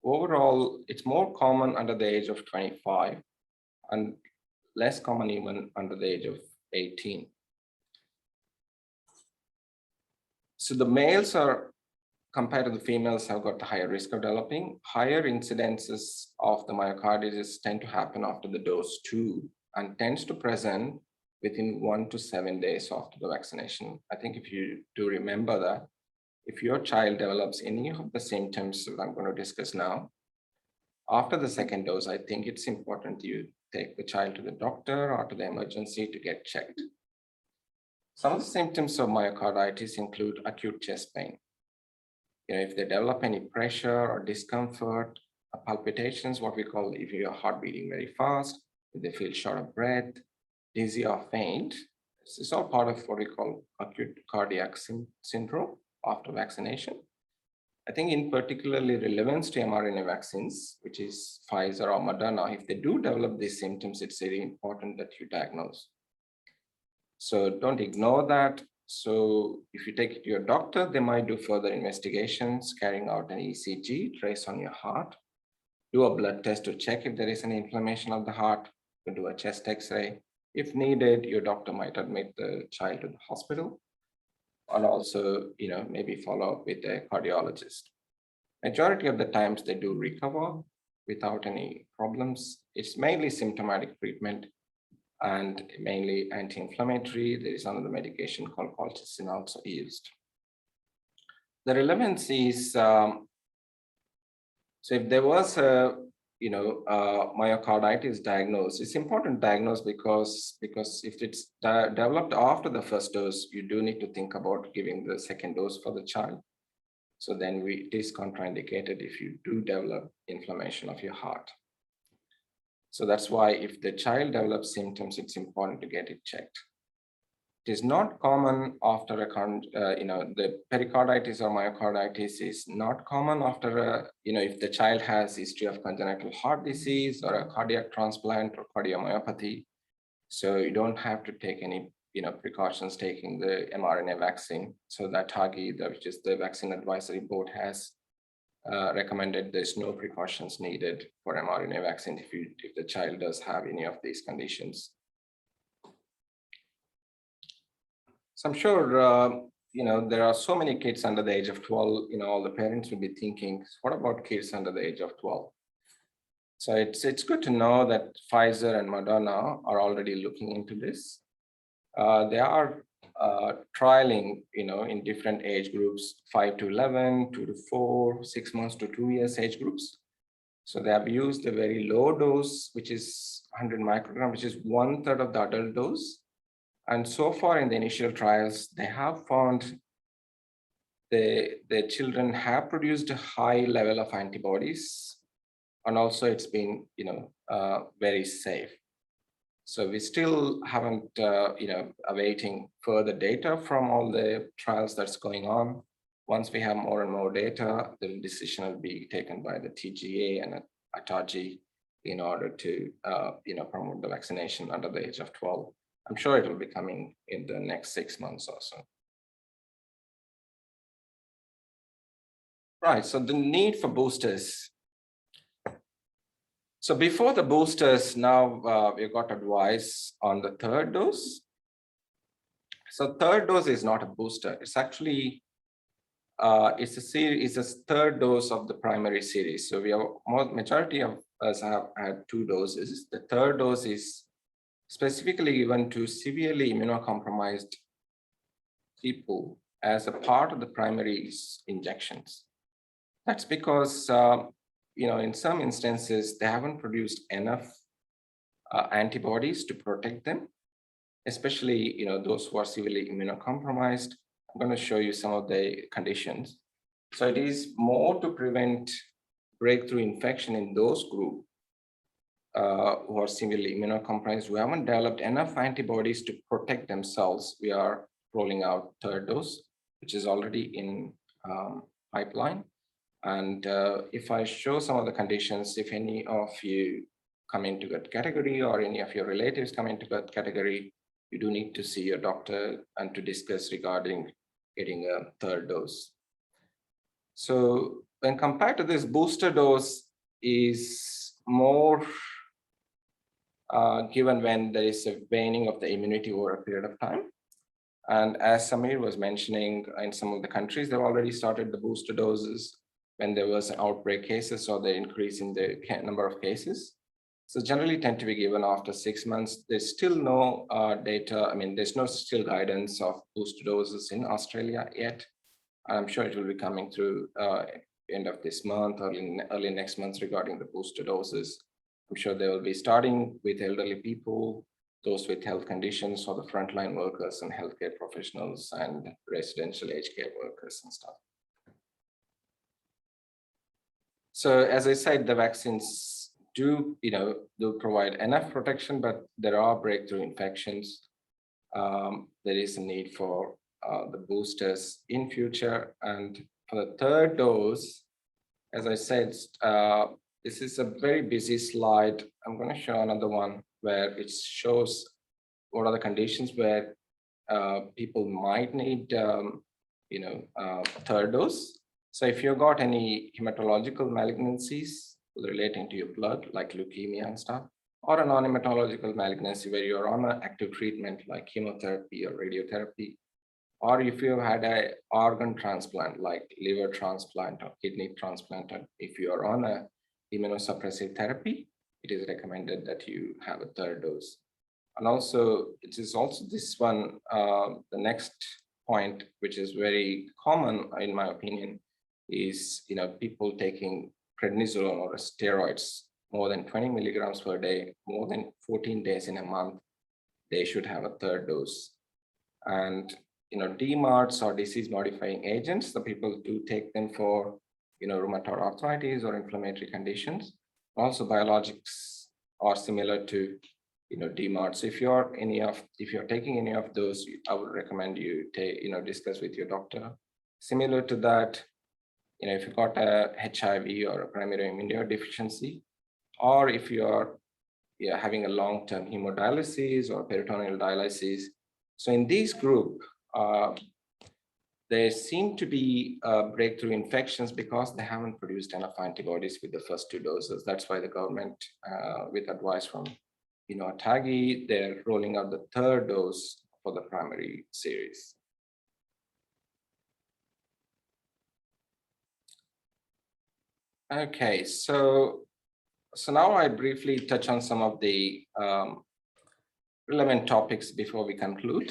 overall, it's more common under the age of 25 and less common even under the age of 18. So the males are, compared to the females, have got the higher risk of developing. Higher incidences of the myocarditis tend to happen after the dose 2 and tends to present within 1 to 7 days after the vaccination. I think if you do remember that, if your child develops any of the symptoms that I'm going to discuss now, after the second dose, I think it's important you take the child to the doctor or to the emergency to get checked. Some of the symptoms of myocarditis include acute chest pain. If they develop any pressure or discomfort, palpitations, what we call if your heart beating very fast, if they feel short of breath, dizzy or faint. This is all part of what we call acute cardiac syndrome after vaccination. I think in particularly relevance to mRNA vaccines, which is Pfizer or Moderna, if they do develop these symptoms, it's very important that you diagnose. So don't ignore that. So if you take it to your doctor, they might do further investigations, carrying out an ECG, trace on your heart, do a blood test to check if there is any inflammation of the heart, to do a chest X-ray. If needed, your doctor might admit the child to the hospital, and also, maybe follow up with a cardiologist. Majority of the times they do recover without any problems. It's mainly symptomatic treatment and mainly anti-inflammatory. There is another medication called colchicine also used. The relevance is, so if there was a myocarditis diagnosed, it's important to diagnose because if it's developed after the first dose, you do need to think about giving the second dose for the child. So then it is contraindicated if you do develop inflammation of your heart. So that's why if the child develops symptoms, it's important to get it checked. It is not common after the pericarditis or myocarditis is not common after if the child has history of congenital heart disease or a cardiac transplant or cardiomyopathy. So you don't have to take any precautions taking the mRNA vaccine. So that TAGI, which is the Vaccine Advisory Board, has recommended there's no precautions needed for mRNA vaccine if the child does have any of these conditions. So I'm sure there are so many kids under the age of 12. All the parents will be thinking, what about kids under the age of 12? So it's good to know that Pfizer and Moderna are already looking into this. They are trialing, in different age groups, 5 to 11, 2 to 4, 6 months to 2 years age groups. So they have used a very low dose, which is 100 microgram, which is 1/3 of the adult dose. And so far in the initial trials, they have found the children have produced a high level of antibodies, and also it's been, very safe. So we still haven't, awaiting further data from all the trials that's going on. Once we have more and more data, the decision will be taken by the TGA and ATAGI in order to, promote the vaccination under the age of 12. I'm sure it will be coming in the next 6 months or so. Right, so the need for boosters. So before the boosters, now we got advice on the third dose. So third dose is not a booster. It's actually, it's a third dose of the primary series. So majority of us have had 2 doses. The third dose is specifically given to severely immunocompromised people as a part of the primary injections. That's because, in some instances, they haven't produced enough antibodies to protect them, especially, those who are severely immunocompromised. I'm going to show you some of the conditions. So it is more to prevent breakthrough infection in those groups who are severely immunocompromised, who haven't developed enough antibodies to protect themselves. We are rolling out third dose, which is already in pipeline. And if I show some of the conditions, if any of you come into that category or any of your relatives come into that category, you do need to see your doctor and to discuss regarding getting a third dose. So when compared to this, booster dose is more given when there is a waning of the immunity over a period of time. And as Samir was mentioning, in some of the countries, they've already started the booster doses when there was an outbreak cases or the increase in the number of cases. So generally tend to be given after 6 months. There's still no data. I mean, there's no still guidance of booster doses in Australia yet. I'm sure it will be coming through end of this month or early next month regarding the booster doses. I'm sure they will be starting with elderly people, those with health conditions, or the frontline workers and healthcare professionals and residential aged care workers and stuff. So as I said, the vaccines do provide enough protection, but there are breakthrough infections. There is a need for the boosters in future. And for the third dose, as I said, this is a very busy slide. I'm going to show another one where it shows what are the conditions where people might need, third dose. So if you've got any hematological malignancies relating to your blood, like leukemia and stuff, or a non-hematological malignancy where you're on an active treatment like chemotherapy or radiotherapy, or if you've had an organ transplant like liver transplant or kidney transplant, if you are on a immunosuppressive therapy, it is recommended that you have a third dose. And also, it is also this one, the next point, which is very common in my opinion, is people taking prednisolone or steroids more than 20 milligrams per day, more than 14 days in a month, they should have a third dose. And DMARDs or disease modifying agents, the people do take them for rheumatoid arthritis or inflammatory conditions. Also, biologics are similar to DMARDs. So if you're taking any of those, I would recommend you discuss with your doctor. Similar to that, if you've got a HIV or a primary immunodeficiency, or if you're having a long-term hemodialysis or peritoneal dialysis. So in this group, there seem to be breakthrough infections because they haven't produced enough antibodies with the first two doses. That's why the government, with advice from TAGI, they're rolling out the third dose for the primary series. Okay, so now I briefly touch on some of the relevant topics before we conclude.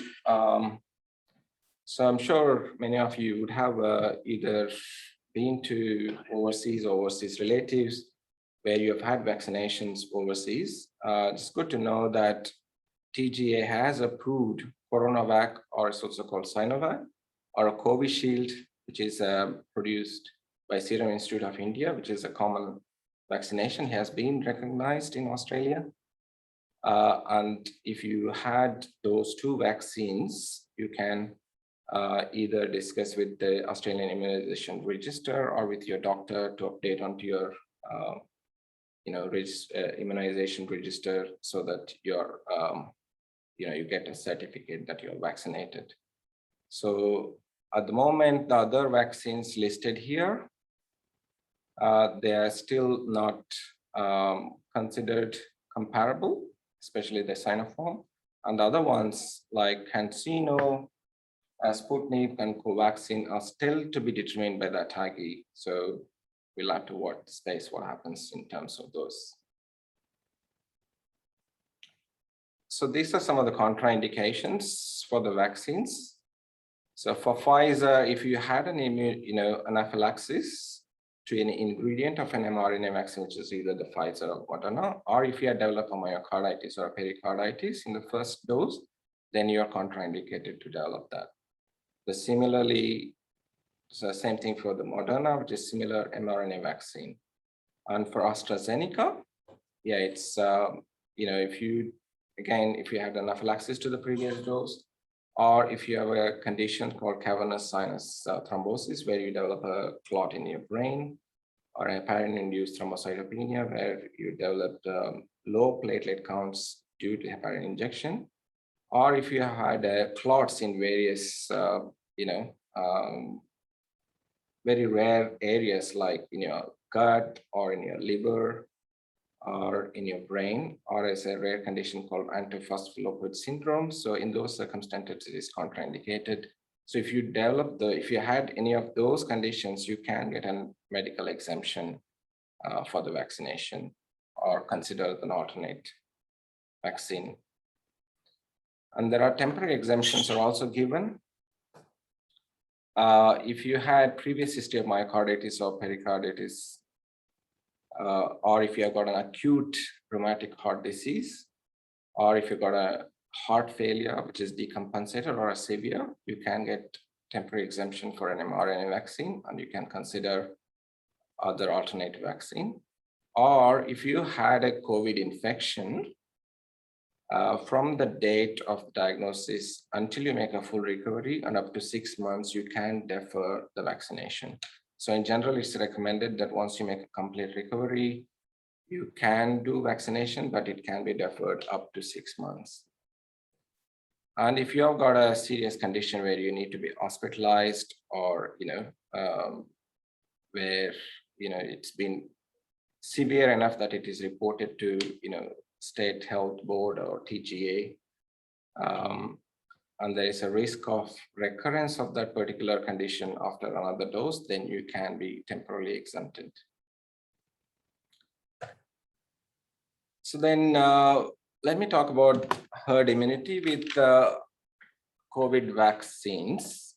So I'm sure many of you would have either been to overseas or overseas relatives where you have had vaccinations overseas. It's good to know that TGA has approved CoronaVac, or it's also called Sinovac, or a Covishield, which is produced by Serum Institute of India, which is a common vaccination, has been recognized in Australia. And if you had those two vaccines, you can either discuss with the Australian Immunization Register or with your doctor to update onto your immunization register so that you're you get a certificate that you're vaccinated. So at the moment, the other vaccines listed here, they are still not considered comparable, especially the Sinopharm, and the other ones like CanSino, Sputnik, and Covaxin are still to be determined by the TAGI. So we'll have to watch the space what happens in terms of those. So these are some of the contraindications for the vaccines. So for Pfizer, if you had an anaphylaxis to an ingredient of an mRNA vaccine, which is either the Pfizer or Moderna, or if you had developed a myocarditis or a pericarditis in the first dose, then you're contraindicated to develop that. Similarly, so same thing for the Moderna, which is similar mRNA vaccine. And for AstraZeneca, yeah, it's, if you had anaphylaxis to the previous dose, or if you have a condition called cavernous sinus thrombosis, where you develop a clot in your brain, or heparin-induced thrombocytopenia, where you develop low platelet counts due to heparin injection, or if you had clots in various, very rare areas like in your gut or in your liver or in your brain, or as a rare condition called antiphospholipid syndrome. So in those circumstances, it is contraindicated. So if you had any of those conditions, you can get a medical exemption for the vaccination or consider an alternate vaccine. And there are temporary exemptions are also given. If you had previous history of myocarditis or pericarditis, or if you have got an acute rheumatic heart disease, or if you've got a heart failure, which is decompensated or a severe, you can get temporary exemption for an mRNA vaccine, and you can consider other alternative vaccine, or if you had a COVID infection, from the date of diagnosis until you make a full recovery and up to 6 months, you can defer the vaccination. So in general, it's recommended that once you make a complete recovery, you can do vaccination, but it can be deferred up to 6 months. And if you have got a serious condition where you need to be hospitalized, or where it's been severe enough that it is reported to State Health Board or TGA, and there is a risk of recurrence of that particular condition after another dose, then you can be temporarily exempted. So then let me talk about herd immunity with COVID vaccines.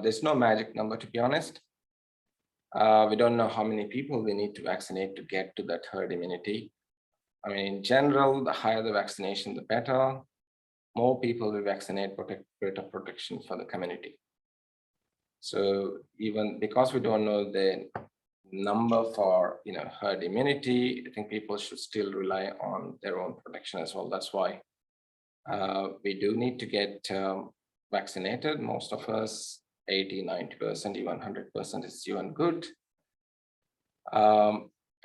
There's no magic number, to be honest. We don't know how many people we need to vaccinate to get to that herd immunity. I mean, in general, the higher the vaccination, the better. More people we vaccinate, greater protection for the community. So even because we don't know the number for herd immunity, I think people should still rely on their own protection as well. That's why we do need to get vaccinated. Most of us, 80, 90%, even 100% is even good.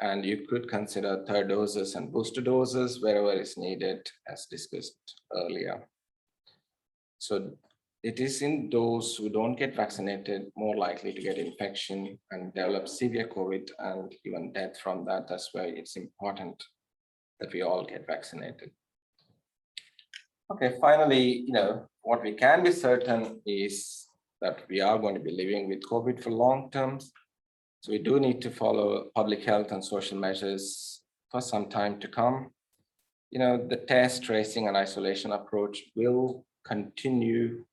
And you could consider third doses and booster doses wherever is needed, as discussed earlier. So it is in those who don't get vaccinated more likely to get infection and develop severe COVID and even death from that. That's why it's important that we all get vaccinated. Okay, finally, what we can be certain is that we are going to be living with COVID for long terms. So we do need to follow public health and social measures for some time to come. The test, tracing, and isolation approach will continue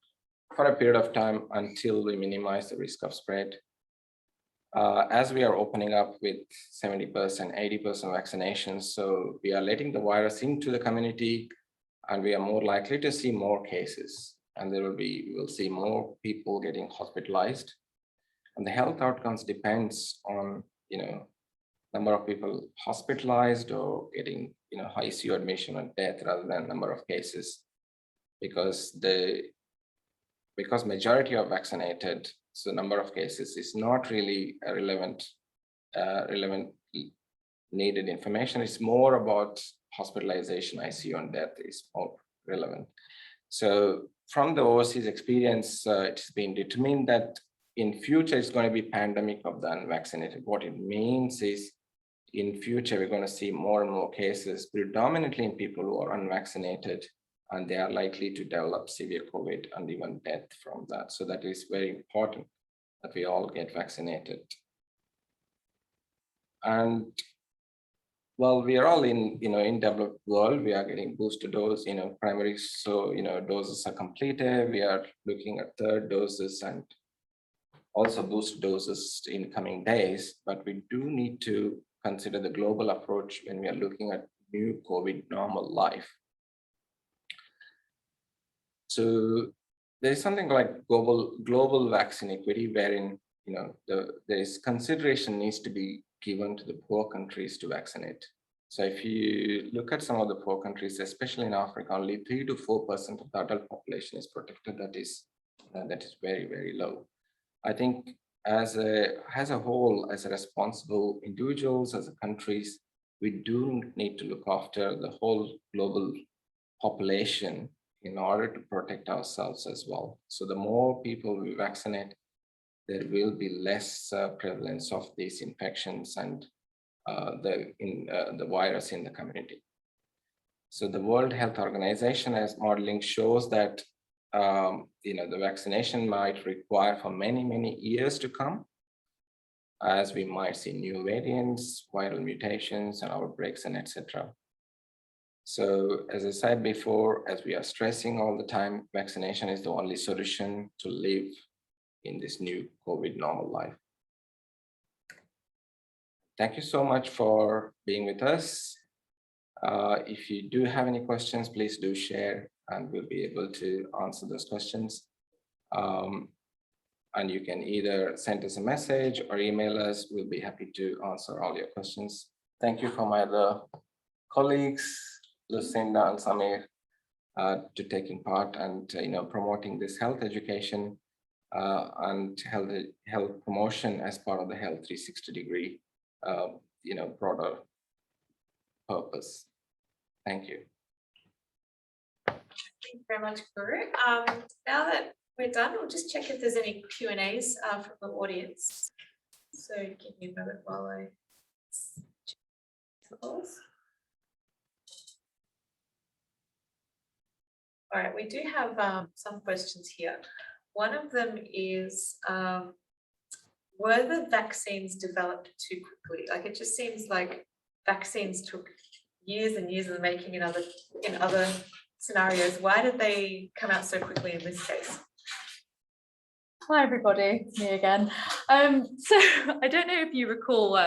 for a period of time until we minimize the risk of spread. As we are opening up with 70%, 80% vaccinations, so we are letting the virus into the community, and we are more likely to see more cases, and we will see more people getting hospitalized. And the health outcomes depends on number of people hospitalized or getting ICU admission and death rather than number of cases, because majority are vaccinated, so number of cases is not really a relevant needed information. It's more about hospitalization, ICU, and death is more relevant. So from the overseas experience, it's been determined that in future, it's going to be pandemic of the unvaccinated. What it means is in future, we're going to see more and more cases, predominantly in people who are unvaccinated, and they are likely to develop severe COVID and even death from that. So that is very important that we all get vaccinated. And well, we are all in developed world, we are getting booster dose, primary, so doses are completed. We are looking at third doses and also booster doses in coming days, but we do need to consider the global approach when we are looking at new COVID normal life. So there is something like global vaccine equity, wherein there is consideration needs to be given to the poor countries to vaccinate. So if you look at some of the poor countries, especially in Africa, only 3 to 4% of the adult population is protected. That is very, very low. I think as a whole, as a responsible individuals, as a countries, we do need to look after the whole global population in order to protect ourselves as well. So the more people we vaccinate, there will be less prevalence of these infections and the virus in the community. So the World Health Organization as modeling shows that the vaccination might require for many, many years to come, as we might see new variants, viral mutations, and outbreaks, and etc. So as I said before, as we are stressing all the time, vaccination is the only solution to live in this new COVID normal life. Thank you so much for being with us. If you do have any questions, please do share, and we'll be able to answer those questions. And you can either send us a message or email us. We'll be happy to answer all your questions. Thank you for my other colleagues, Lucinda and Samir, to taking part and promoting this health education and health promotion as part of the Health 360-degree broader purpose. Thank you. Thank you very much, Guru. Now that we're done, we'll just check if there's any Q&As from the audience. So give me a moment while I check those. All right, we do have some questions here. One of them is, were the vaccines developed too quickly? Like, it just seems like vaccines took years and years in the making in other scenarios. Why did they come out so quickly in this case? Hi everybody, it's me again. So I don't know if you recall,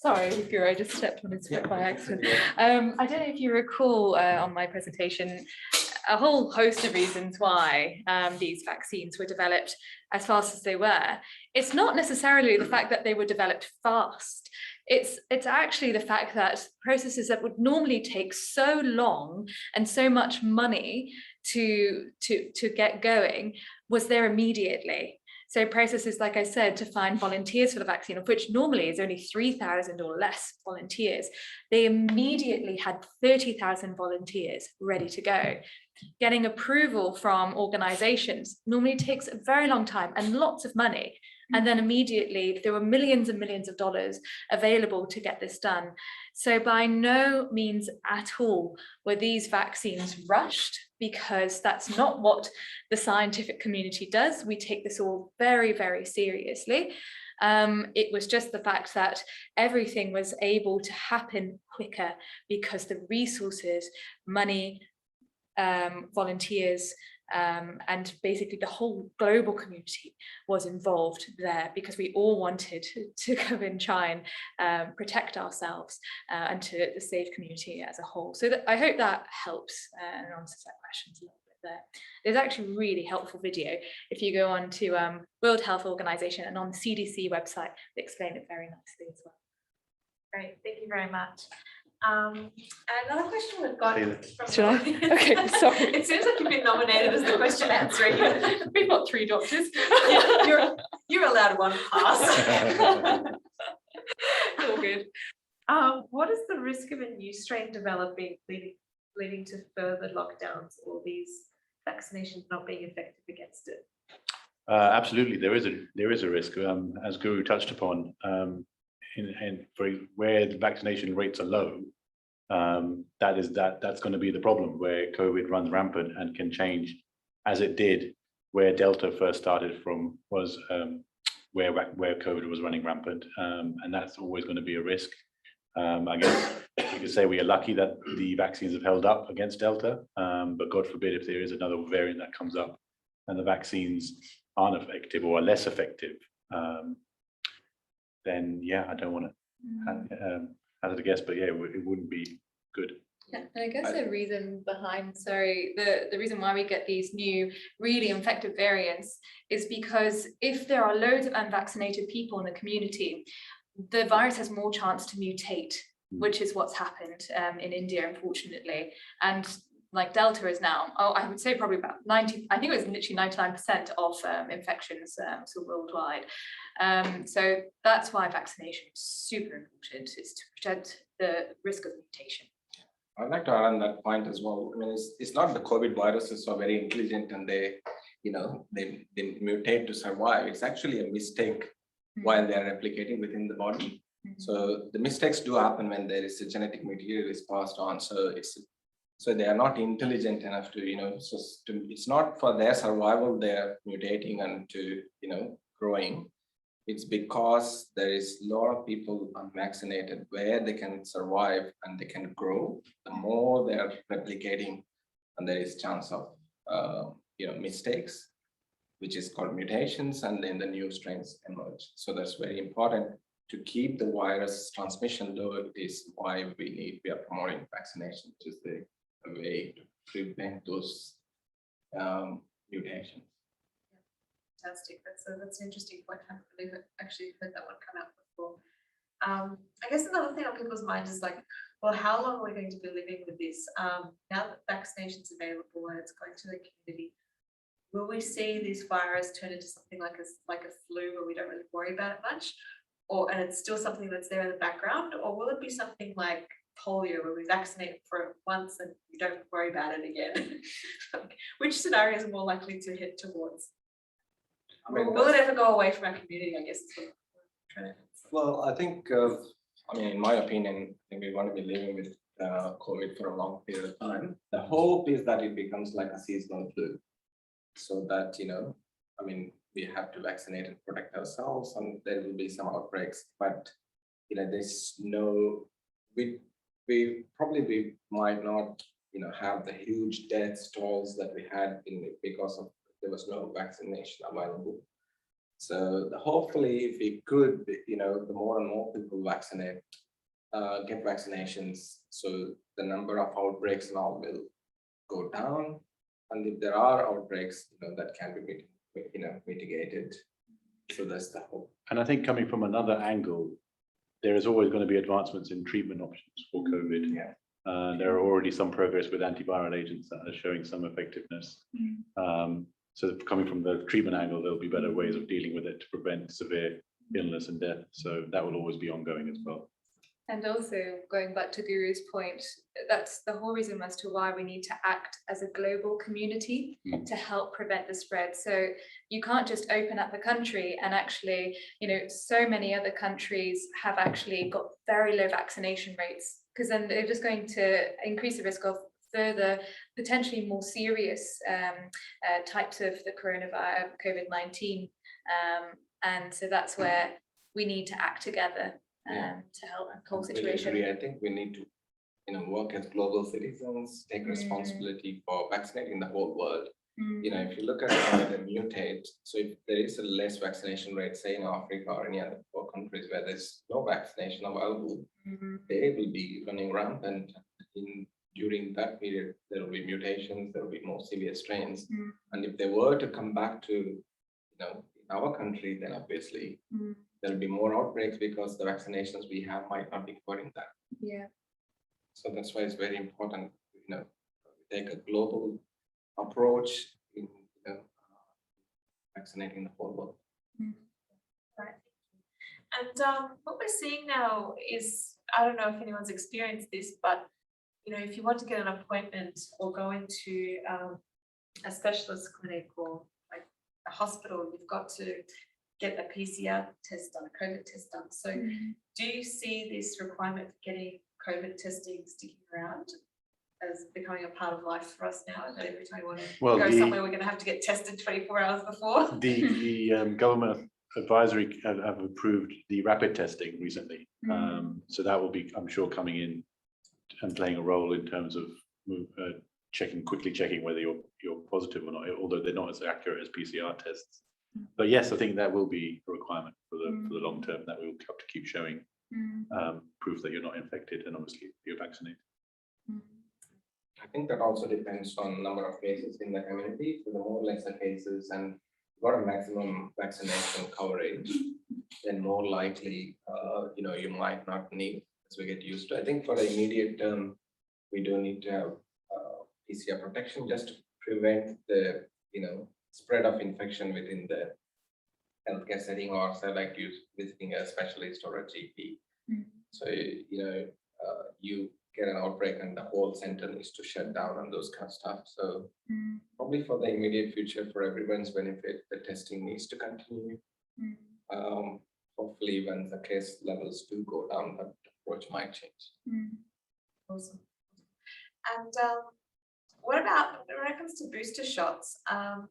sorry, Guru, I just stepped on his foot by accident. I don't know if you recall on my presentation, a whole host of reasons why these vaccines were developed as fast as they were. It's not necessarily the fact that they were developed fast. It's actually the fact that processes that would normally take so long and so much money to get going was there immediately. So processes, like I said, to find volunteers for the vaccine, of which normally is only 3,000 or less volunteers, they immediately had 30,000 volunteers ready to go. Getting approval from organizations normally takes a very long time and lots of money. And then immediately there were millions and millions of dollars available to get this done. So by no means at all were these vaccines rushed, because that's not what the scientific community does. We take this all very, very seriously. It was just the fact that everything was able to happen quicker because the resources, money, volunteers, and basically the whole global community was involved there, because we all wanted to go and try and protect ourselves and to the safe community as a whole. So I hope that helps and answers that question a little bit there. There's actually a really helpful video if you go on to World Health Organization and on the CDC website, they explain it very nicely as well. Great, thank you very much. Another question we've got from Should I? the Okay, sorry. It seems like you've been nominated as the question answering. We've got 3 doctors. Yeah, you're allowed one pass. All good. What is the risk of a new strain developing, leading to further lockdowns, or these vaccinations not being effective against it? Absolutely, there is a risk, as Guru touched upon. Where the vaccination rates are low, that's going to be the problem, where COVID runs rampant and can change, as it did where Delta first started from, was where COVID was running rampant, and that's always going to be a risk. I guess you could say we are lucky that the vaccines have held up against Delta, but God forbid if there is another variant that comes up and the vaccines aren't effective or are less effective, then yeah, I don't want to hazard a guess, but yeah, it wouldn't be good. Yeah, and I guess the reason behind, the reason why we get these new really infective variants is because if there are loads of unvaccinated people in the community, the virus has more chance to mutate, which is what's happened in India, unfortunately. And like Delta is now, I would say probably about 90, I think it was literally 99% of infections so worldwide. So that's why vaccination is super important, is to prevent the risk of mutation. I'd like to add on that point as well. I mean, it's not the COVID viruses are very intelligent and they mutate to survive. It's actually a mistake while they are replicating within the body. So the mistakes do happen when there is a genetic material is passed on. So they are not intelligent enough to, it's not for their survival they're mutating and to, growing. It's because there is a lot of people unvaccinated where they can survive and they can grow. The more they're replicating, and there is chance of, mistakes, which is called mutations, and then the new strains emerge. So that's very important to keep the virus transmission low. It is why we are promoting vaccination, which is the way to prevent those mutations. Fantastic. That's an interesting point. I haven't really actually heard that one come out before. I guess another thing on people's minds is like, well, how long are we going to be living with this? Now that vaccination's available and it's going to the community, will we see this virus turn into something like a flu where we don't really worry about it much? And it's still something that's there in the background? Or will it be something like polio where we vaccinate for it once and you don't worry about it again? Which scenario is more likely to hit towards? Will it ever go away from our community, I guess is what I'm trying to. Well, I think, I mean, in my opinion, I think we want to be living with COVID for a long period of time. The hope is that it becomes like a seasonal flu. So that, I mean, we have to vaccinate and protect ourselves, and there will be some outbreaks, but, there's no, we might not, have the huge death tolls that we had because of there was no vaccination available. So hopefully, if we could, the more and more people vaccinate, get vaccinations, so the number of outbreaks and all will go down. And if there are outbreaks, that can be, mitigated. So that's the hope. And I think coming from another angle, there is always going to be advancements in treatment options for COVID. Yeah. There are already some progress with antiviral agents that are showing some effectiveness. So coming from the treatment angle, there'll be better ways of dealing with it to prevent severe illness and death. So that will always be ongoing as well. And also going back to Guru's point, that's the whole reason as to why we need to act as a global community to help prevent the spread. So you can't just open up the country and actually, so many other countries have actually got very low vaccination rates, because then they're just going to increase the risk of further potentially more serious types of the coronavirus, COVID-19. And so that's where we need to act together. To help the whole situation. I think we need to, work as global citizens, take responsibility for vaccinating the whole world. If you look at how they mutate, so if there is a less vaccination rate, say in Africa or any other poor countries where there's no vaccination available, they will be running rampant. During that period, there will be mutations, there will be more severe strains. And if they were to come back to, in our country, then obviously there'll be more outbreaks because the vaccinations we have might not be covering that. Yeah. So that's why it's very important, take a global approach in vaccinating the whole world. Right. And what we're seeing now is, I don't know if anyone's experienced this, but if you want to get an appointment or go into a specialist clinic or like a hospital, you've got to get a PCR test done, a COVID test done. So do you see this requirement for getting COVID testing sticking around as becoming a part of life for us now? That every time we want to go somewhere, we're going to have to get tested 24 hours before? The government advisory have approved the rapid testing recently. So that will be, I'm sure, coming in and playing a role in terms of quickly checking whether you're positive or not, although they're not as accurate as PCR tests. But yes, I think that will be a requirement for the long term, that we will have to keep showing proof that you're not infected and obviously you're vaccinated. I think that also depends on number of cases in the community. So the more lesser cases and got a maximum vaccination coverage, then more likely, you might not need, as we get used to. I think for the immediate term, we do need to have PCR protection just to prevent the, spread of infection within the healthcare setting, or say like you visiting a specialist or a GP. So, you get an outbreak and the whole center needs to shut down and those kind of stuff. So probably for the immediate future, for everyone's benefit, the testing needs to continue. Hopefully when the case levels do go down, that approach might change. Awesome. And what about when it comes to booster shots?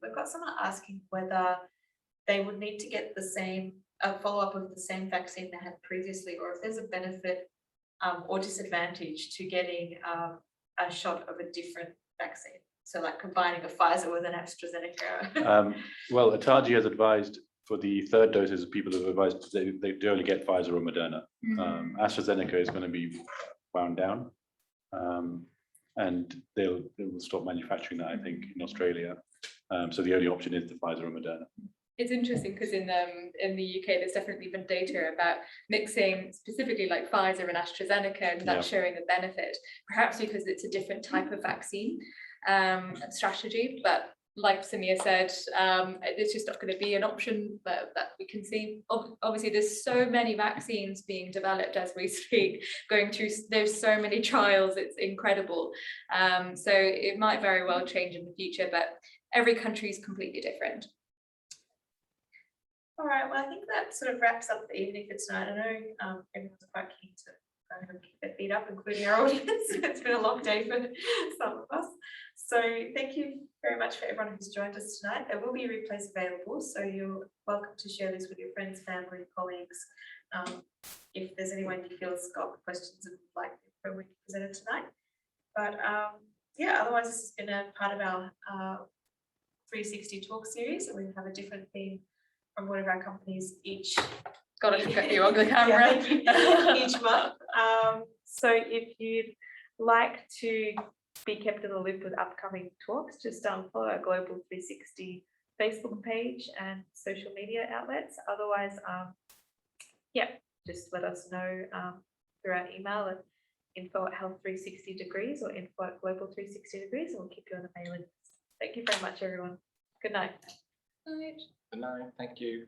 We've got someone asking whether they would need to get the same follow-up with the same vaccine they had previously, or if there's a benefit or disadvantage to getting a shot of a different vaccine. So like combining a Pfizer with an AstraZeneca. Well, Ataji has advised for the third doses, people have advised they only get Pfizer or Moderna. AstraZeneca is going to be wound down. And they will stop manufacturing that, I think, in Australia. So the only option is the Pfizer or Moderna. It's interesting because in the UK, there's definitely been data about mixing specifically like Pfizer and AstraZeneca, and that's showing a benefit, perhaps because it's a different type of vaccine strategy. But like Samir said, it's just not going to be an option that we can see. Obviously, there's so many vaccines being developed as we speak, going through, there's so many trials, it's incredible. So it might very well change in the future, but every country is completely different. All right, well, I think that sort of wraps up the evening for tonight. I know everyone's quite keen to kind of keep their feet up, including our audience. It's been a long day for some of us. So thank you very much for everyone who's joined us tonight. There will be replays available, so you're welcome to share this with your friends, family, colleagues. If there's anyone you feel has got questions and would like the we presented tonight. But yeah, otherwise this has been a part of our 360 talk series, and we have a different theme from one of our companies each. Got to get you on the camera. Each month. So if you'd like to be kept in the loop with upcoming talks, just follow our Global 360 Facebook page and social media outlets. Otherwise, yeah, just let us know through our email at info@health360degrees or info@global360degrees, and we'll keep you on the mailing list. Thank you very much, everyone. Good night. Good night. Thank you.